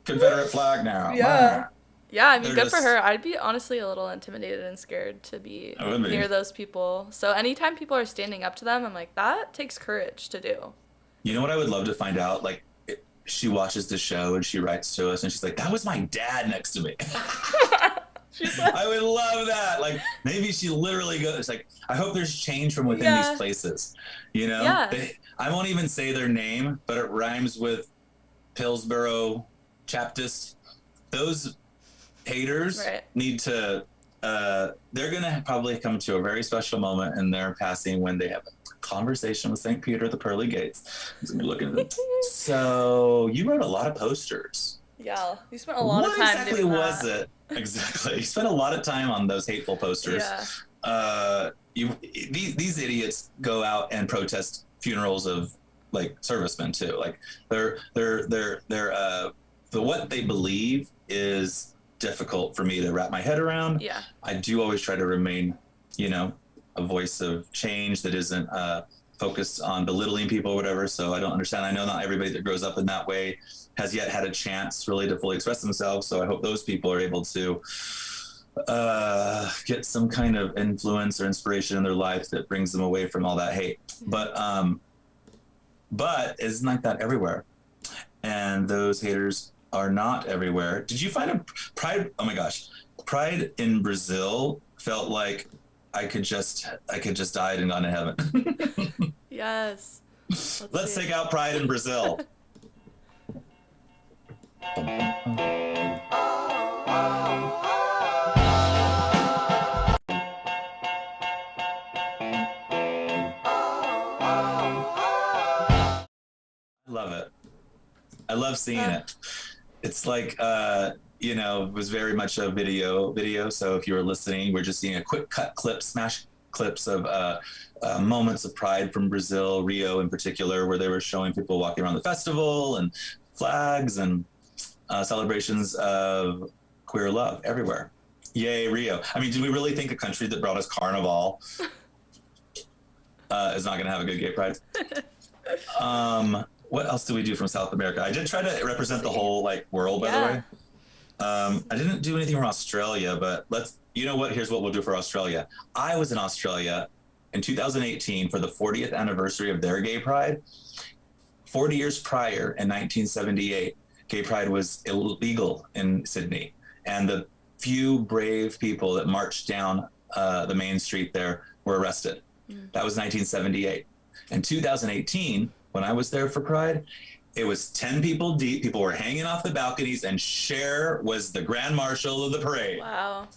Confederate flag now. Yeah. Yeah, I mean, good for her. I'd be honestly a little intimidated and scared to be near those people. So anytime people are standing up to them, I'm like, that takes courage to do. You know what I would love to find out? Like, she watches the show and she writes to us and she's like, that was my dad next to me. I would love that. Like, maybe she literally goes like, I hope there's change from within these places. You know, I won't even say their name, but it rhymes with Pillsboro Chaptist. Those haters need to, they're going to probably come to a very special moment in their passing when they have a conversation with St. Peter at the pearly gates. He's gonna be looking at them. So you wrote a lot of posters. Yeah, you spent a lot of time doing that. What exactly was it? Exactly. You spent a lot of time on those hateful posters. Yeah. These idiots go out and protest funerals of like servicemen too. Like they're what they believe is difficult for me to wrap my head around. Yeah. I do always try to remain, you know, a voice of change that isn't focused on belittling people or whatever. So I don't understand. I know not everybody that grows up in that way has yet had a chance really to fully express themselves. So I hope those people are able to get some kind of influence or inspiration in their life that brings them away from all that hate. But it's like that everywhere. And those haters are not everywhere. Did you find a Pride? Oh my gosh. Pride in Brazil felt like I could just die and gone to heaven. Yes. Let's take out Pride in Brazil. I love it. I love seeing it. It's like, you know, it was very much a video. So if you were listening, we're just seeing a quick cut clip, smash clips of moments of pride from Brazil, Rio in particular, where they were showing people walking around the festival and flags and celebrations of queer love everywhere. Yay, Rio. I mean, do we really think a country that brought us Carnival is not going to have a good gay pride? What else do we do from South America? I did try to represent the whole like world, by the way. I didn't do anything from Australia, but you know what? Here's what we'll do for Australia. I was in Australia in 2018 for the 40th anniversary of their gay pride. 40 years prior, in 1978, gay pride was illegal in Sydney. And the few brave people that marched down the main street there were arrested. That was 1978. In 2018, when I was there for Pride, it was 10 people deep. People were hanging off the balconies, and Cher was the grand marshal of the parade. Wow.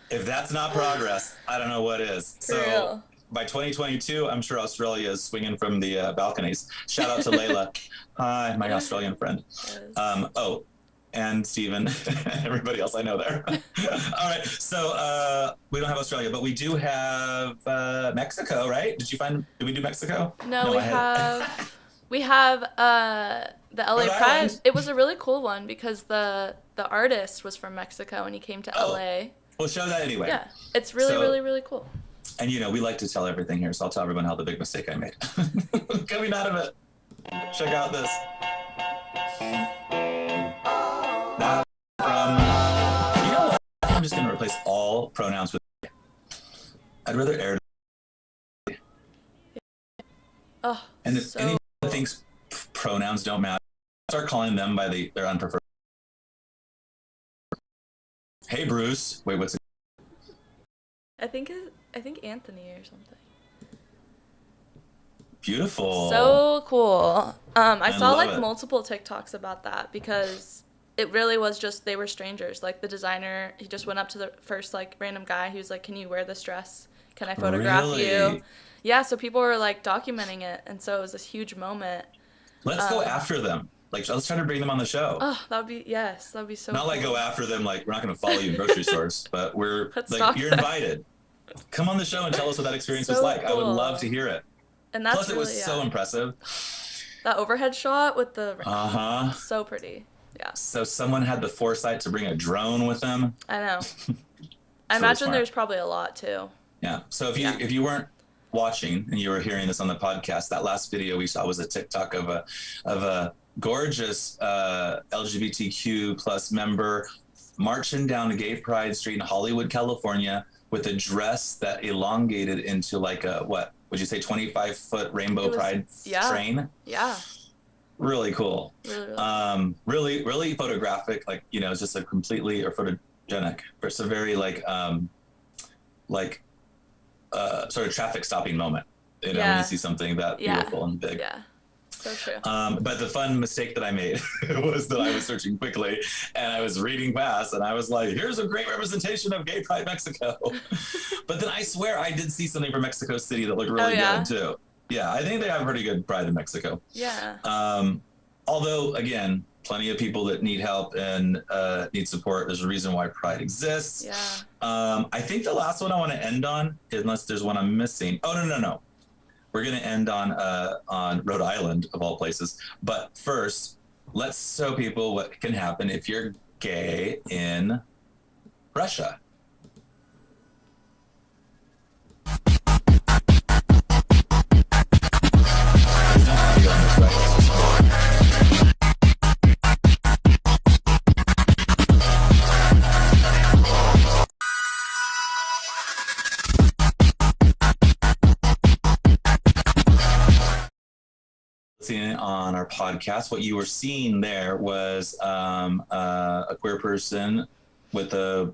If that's not progress, I don't know what is. So by 2022, I'm sure Australia is swinging from the balconies. Shout out to Layla. Hi, my Australian friend. Yes. And Stephen, everybody else I know there. All right, so we don't have Australia, but we do have Mexico, right? Did we do Mexico? No, we have the LA Pride. Island. It was a really cool one because the artist was from Mexico and he came to LA. We'll show that anyway. Yeah, it's really, really cool. And you know, we like to tell everything here, so I'll tell everyone how the big mistake I made. Coming out of it. Check out this. You know what? I'm just going to replace all pronouns with I'd rather air. Oh, and if anyone thinks pronouns don't matter, start calling them by their unpreferred. Hey, Bruce. Wait, what's it? I think Anthony or something. Beautiful. So cool. I saw love like it. multiple TikToks about that because it really was just they were strangers. Like the designer, he just went up to the first like random guy. He was like, "Can you wear this dress? Can I photograph Really? you?" Yeah. So people were like documenting it, and so it was this huge moment. Let's go after them. Like, let's try to bring them on the show. Oh, that would be so. Not cool. like go after them. Like, we're not going to follow you in grocery stores, but we're Let's like, stalk you're them. invited. Come on the show and tell us what that experience was So like. I would cool. love to hear it. And that's Plus, it was really, so impressive. That overhead shot with the Uh-huh. so pretty. Yeah. So someone had the foresight to bring a drone with them. I know. I really imagine smart. there's probably a lot too. Yeah. So if you weren't watching and you were hearing this on the podcast, that last video we saw was a TikTok of a gorgeous LGBTQ plus member marching down Gay Pride Street in Hollywood, California, with a dress that elongated into like a, what would you say, 25-foot rainbow pride train? Yeah. Really cool. Really. Really photographic. Like, you know, it's just a completely or photogenic. It's a very sort of traffic stopping moment. You know, when you see something that beautiful and big. Yeah. So true. But the fun mistake that I made was that I was searching quickly and I was reading past and I was like, here's a great representation of Gay Pride Mexico. But then I swear I did see something from Mexico City that looked really good too. Yeah, I think they have pretty good Pride in Mexico. Yeah. Although, again, plenty of people that need help and need support. There's a reason why Pride exists. Yeah. I think the last one I want to end on, unless there's one I'm missing. Oh, no. We're going to end on Rhode Island, of all places. But first, let's show people what can happen if you're gay in Russia. On our podcast, what you were seeing there was a queer person with a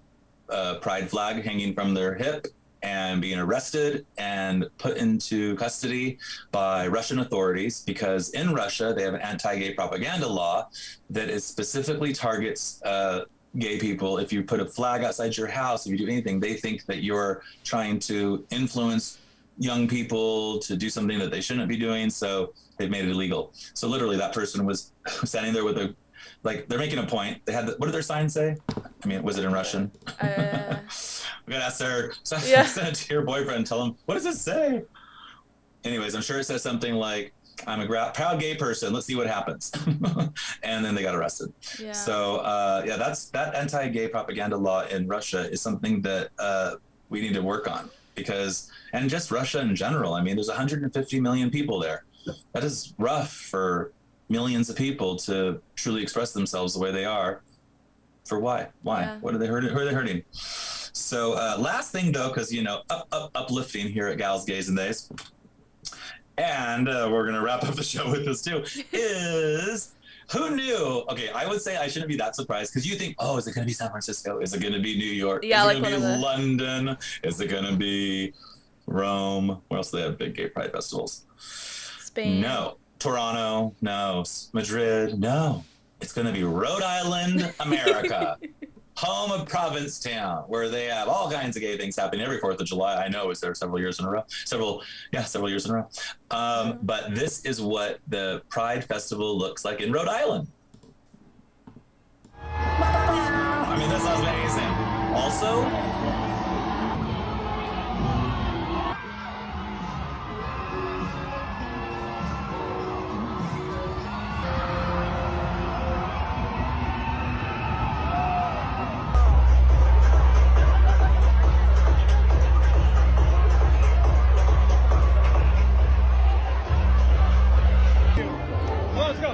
pride flag hanging from their hip and being arrested and put into custody by Russian authorities because in Russia they have an anti-gay propaganda law that is specifically targets gay people. If you put a flag outside your house, if you do anything, they think that you're trying to influence young people to do something that they shouldn't be doing, so they've made it illegal. So literally that person was standing there with a, like, they're making a point. They had, what did their sign say? I mean, was it in Russian? We gotta ask Sarah. So send it to your boyfriend and tell him, what does it say? Anyways, I'm sure it says something like, I'm a proud gay person, let's see what happens. And then they got arrested. Yeah. So that anti-gay propaganda law in Russia is something that we need to work on. Because, and just Russia in general, I mean, there's 150 million people there. That is rough for millions of people to truly express themselves the way they are. For why? Yeah. What are they hurting? Who are they hurting? So last thing though, because, you know, uplifting here at Gals, Gays, and Theys. And we're going to wrap up the show with this too, is... Who knew? Okay, I would say I shouldn't be that surprised because you think, oh, is it going to be San Francisco? Is it going to be New York? Yeah, is it going to be London? Is it going to be Rome? Where else do they have big gay pride festivals? Spain. No. Toronto? No. Madrid? No. It's going to be Rhode Island, America. Home of Provincetown, where they have all kinds of gay things happening every 4th of July. I know, it's there several years in a row. Several years in a row. But this is what the Pride Festival looks like in Rhode Island. I mean, that sounds amazing. Also, Let's go.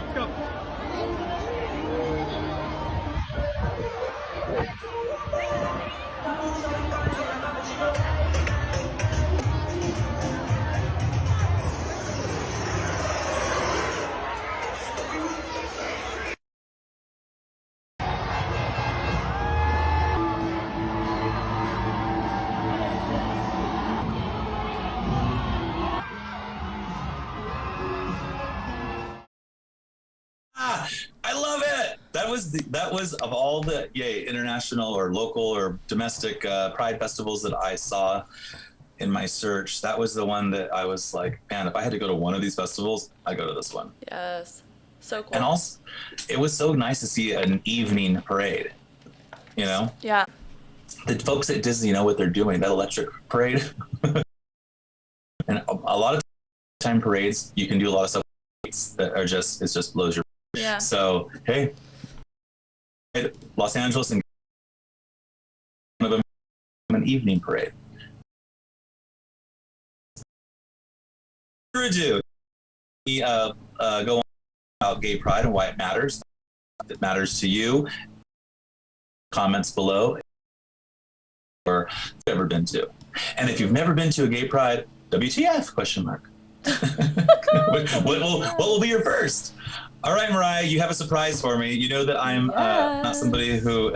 that was of all the international or local or domestic Pride festivals that I saw in my search. That was the one that I was like, man, if I had to go to one of these festivals, I'd go to this one. Yes. So cool. And also, it was so nice to see an evening parade. You know? Yeah. The folks at Disney know what they're doing. That electric parade. And a lot of time parades, you can do a lot of stuff that are just, it just blows your. Yeah. So, hey, Los Angeles and one of them an evening parade. Go on about gay pride and why it matters. It matters to you. Comments below, or if you've ever been to. And if you've never been to a gay pride, WTF? Question mark. what will be your first? All right, Mariah, you have a surprise for me. You know that I'm not somebody who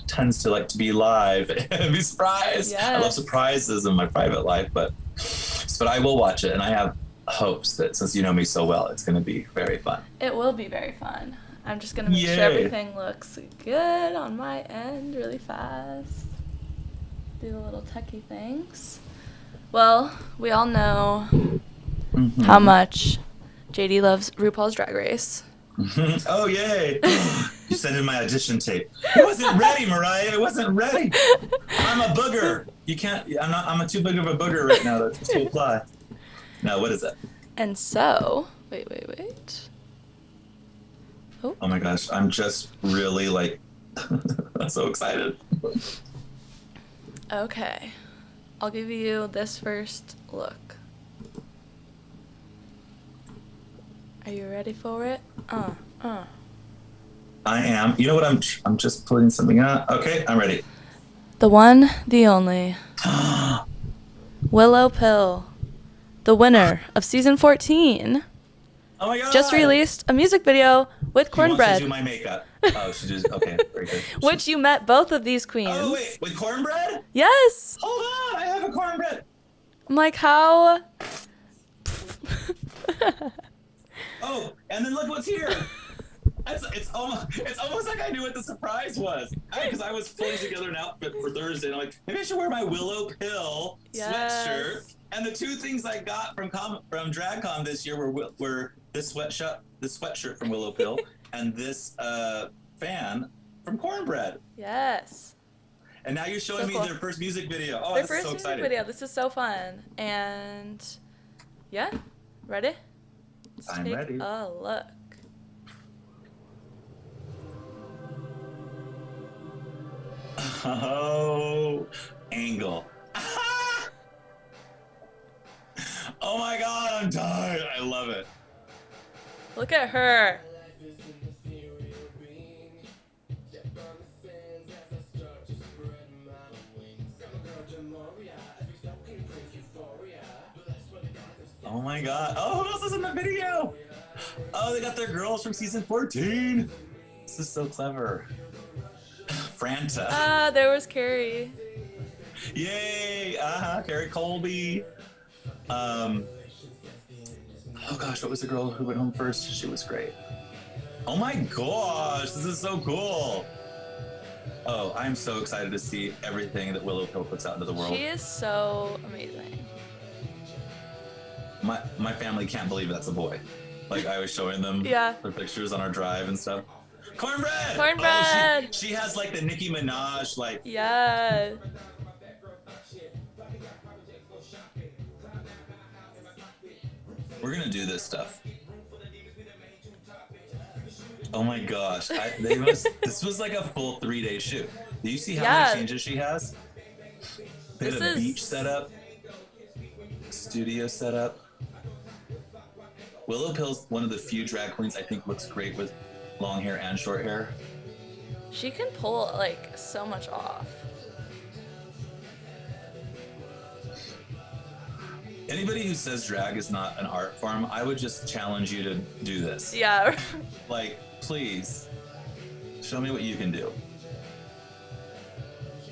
tends to like to be live and be surprised. Yes. I love surprises in my private life, but I will watch it, and I have hopes that since you know me so well, it's going to be very fun. It will be very fun. I'm just going to make sure everything looks good on my end really fast. Do the little techie things. Well, we all know how much JD loves RuPaul's Drag Race. Oh, yay. You sent in my audition tape. It wasn't ready, Mariah. It wasn't ready. I'm a booger. You can't, I'm too big of a booger right now to apply. No, what is it? And so, wait. Oh my gosh, I'm just really like, I'm so excited. Okay. I'll give you this first look. Are you ready for it? I am. You know what? I'm just putting something out. Okay, I'm ready. The one, the only. Willow Pill, the winner of season 14. Oh my god! Just released a music video with Cornbread. She wants to do my makeup. Oh, she just okay, very good. Which you met both of these queens. Oh wait, with Cornbread? Yes. Hold on, I have a Cornbread. I'm like, how? Oh, and then look what's here. It's almost like I knew what the surprise was. Because I was putting together an outfit for Thursday, and I'm like, maybe I should wear my Willow Pill sweatshirt. And the two things I got from DragCon this year were this sweatshirt from Willow Pill and this fan from Cornbread. Yes. And now you're showing me their first music video. Oh, Their this first is so music exciting. video. This is so fun. And yeah, ready? I'm Take ready. a look. Oh, angle. Oh my god, I'm tired. I love it. Look at her. Oh my god. Oh, who else is in the video? Oh, they got their girls from season 14. This is so clever. Franta. There was Carrie. Yay! Carrie Colby. Oh gosh, what was the girl who went home first? She was great. Oh my gosh, this is so cool. Oh, I'm so excited to see everything that Willow Pill puts out into the world. She is so amazing. My family can't believe that's a boy. Like I was showing them the pictures on our drive and stuff. Cornbread! Cornbread! Oh, she has like the Nicki Minaj like. Yeah. We're gonna do this stuff. Oh my gosh, this was like a full 3-day shoot. Do you see how many changes she has? They had a beach setup, studio setup. Willow Pill's one of the few drag queens I think looks great with long hair and short hair. She can pull like so much off. Anybody who says drag is not an art form, I would just challenge you to do this. Yeah. Like, please, show me what you can do.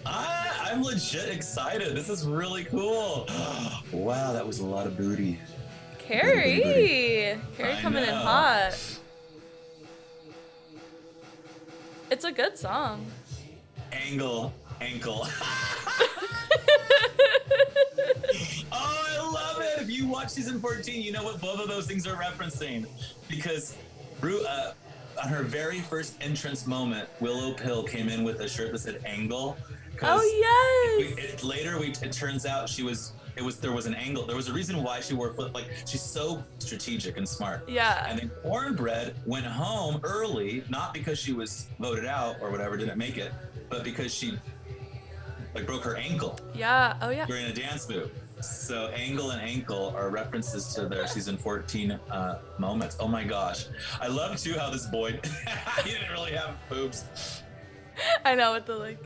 I'm legit excited. This is really cool. Wow, that was a lot of booty. Carrie coming in hot. It's a good song. Ankle. Oh, I love it. If you watch season 14, you know what both of those things are referencing. Because on her very first entrance moment, Willow Pill came in with a shirt that said angle. Oh, yes. It turns out there was an angle. There was a reason why she wore flip. Like, she's so strategic and smart. Yeah. And then Cornbread went home early, not because she was voted out or whatever, didn't make it, but because she broke her ankle. Yeah. Oh, yeah. During a dance move. So angle and ankle are references to their season 14 moments. Oh my gosh. I love too how this boy, he didn't really have boobs. I know, with the like.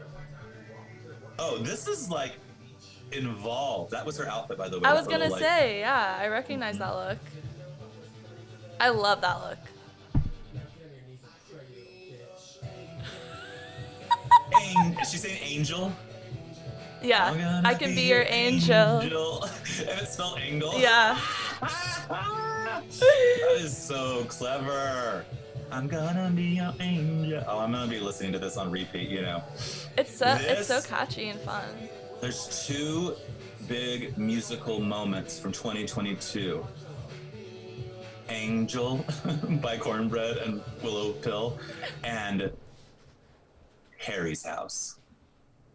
Oh, this is like involved. That was her outfit, by the way. I was gonna say, yeah, I recognize that look. I love that look. Is she saying angel? Yeah, I can be your angel. If it's spelled angle. Yeah. That is so clever. I'm gonna be your angel. Oh, I'm gonna be listening to this on repeat, you know. It's so catchy and fun. There's two big musical moments from 2022. Angel by Cornbread and Willow Pill, and Harry's House.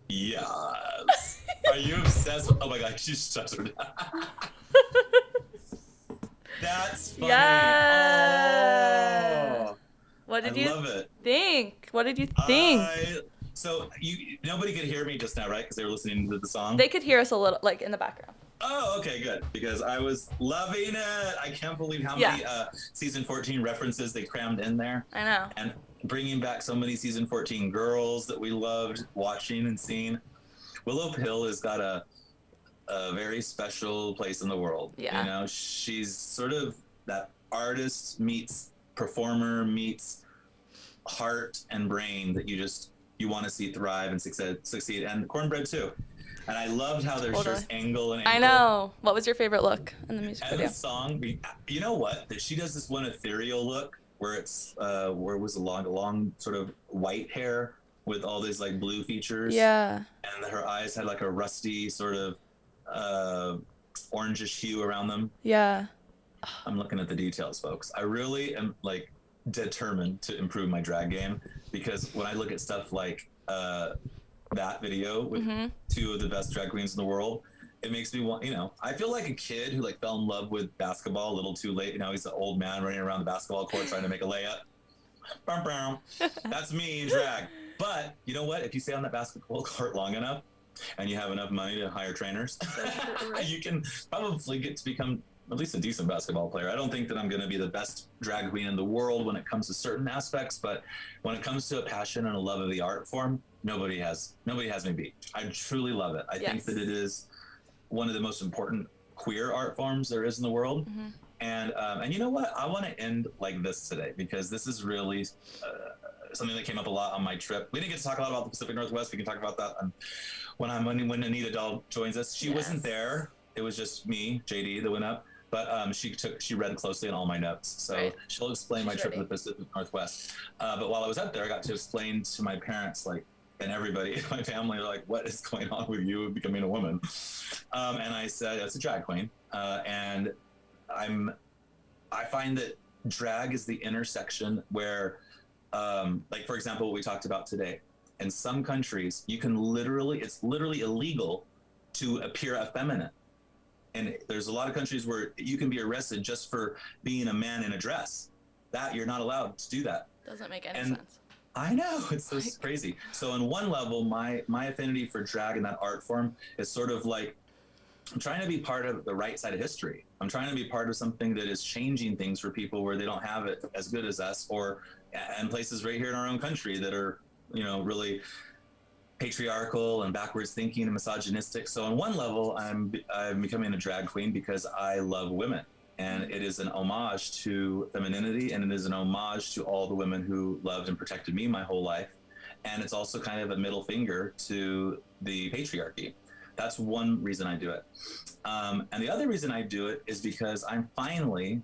Yes. Are you obsessed with, oh my god, you shut her down. That's funny. Yeah. Oh, What did I you love it. think? What did you think? So nobody could hear me just now, right? Because they were listening to the song? They could hear us a little, like, in the background. Oh, okay, good. Because I was loving it. I can't believe how many season 14 references they crammed in there. I know. And bringing back so many season 14 girls that we loved watching and seeing. Willow Pill has got a very special place in the world. Yeah. You know, she's sort of that artist meets performer meets heart and brain that you want to see thrive and succeed. And Cornbread too. And I loved how there's just angle and ankle. I know. What was your favorite look in the music video? And the song, you know what? That she does this one ethereal look where it's where it was a long sort of white hair with all these like blue features. Yeah. And her eyes had like a rusty sort of orangish hue around them. Yeah. I'm looking at the details, folks. I really am like determined to improve my drag game, because when I look at stuff like that video with two of the best drag queens in the world, it makes me want, I feel like a kid who like fell in love with basketball a little too late. Now he's an old man running around the basketball court trying to make a layup. That's me in drag. But you know what? If you stay on that basketball court long enough and you have enough money to hire trainers, you can probably get to become at least a decent basketball player. I don't think that I'm going to be the best drag queen in the world when it comes to certain aspects, but when it comes to a passion and a love of the art form, nobody has me beat. I truly love it. I think that it is one of the most important queer art forms there is in the world. And you know what? I want to end like this today, because this is really something that came up a lot on my trip. We didn't get to talk a lot about the Pacific Northwest. We can talk about that when Anita Doll joins us. She wasn't there. It was just me, JD, that went up. But she read closely on all my notes. So she'll explain my trip to the Pacific Northwest. But while I was up there, I got to explain to my parents, and everybody in my family, like, what is going on with you becoming a woman? And I said, it's a drag queen. And I find that drag is the intersection where, like, for example, what we talked about today. In some countries, it's literally illegal to appear effeminate. And there's a lot of countries where you can be arrested just for being a man in a dress. That you're not allowed to do that. Doesn't make any sense. I know, it's so crazy. So on one level, my affinity for drag and that art form is sort of like, I'm trying to be part of the right side of history. I'm trying to be part of something that is changing things for people where they don't have it as good as us, or in places right here in our own country that are, really patriarchal and backwards thinking and misogynistic. So on one level, I'm becoming a drag queen because I love women, and it is an homage to femininity, and it is an homage to all the women who loved and protected me my whole life. And it's also kind of a middle finger to the patriarchy. That's one reason I do it. And the other reason I do it is because I'm finally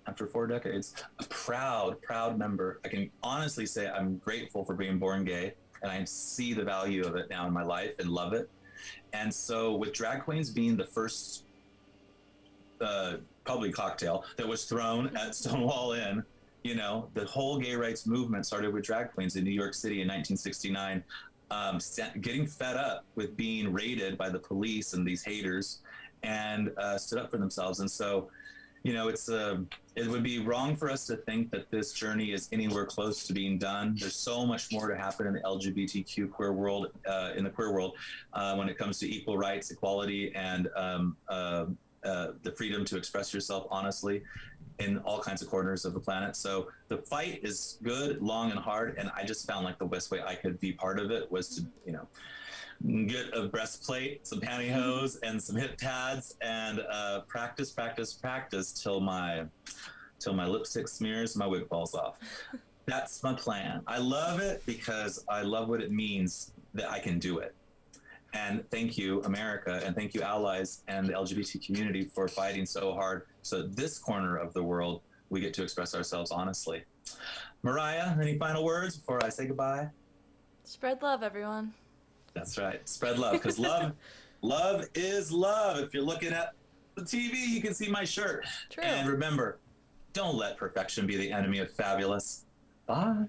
after 4 decades, a proud member. I can honestly say I'm grateful for being born gay, and I see the value of it now in my life and love it. And so with drag queens being the first probably cocktail that was thrown at Stonewall Inn, you know, the whole gay rights movement started with drag queens in New York City in 1969, getting fed up with being raided by the police and these haters, and stood up for themselves. And so, you know, it would be wrong for us to think that this journey is anywhere close to being done. There's so much more to happen in the LGBTQ queer world, when it comes to equal rights, equality, and the freedom to express yourself honestly in all kinds of corners of the planet. So the fight is good, long, and hard. And I just found like the best way I could be part of it was to, you know, get a breastplate, some pantyhose, and some hip pads, and practice till my lipstick smears, my wig falls off. That's my plan. I love it because I love what it means that I can do it. And thank you, America, and thank you, allies and the LGBT community, for fighting so hard so this corner of the world we get to express ourselves honestly. Mariah, any final words before I say goodbye? Spread love, everyone. That's right. Spread love, because love is love. If you're looking at the TV, you can see my shirt. True. And remember, don't let perfection be the enemy of fabulous. Bye.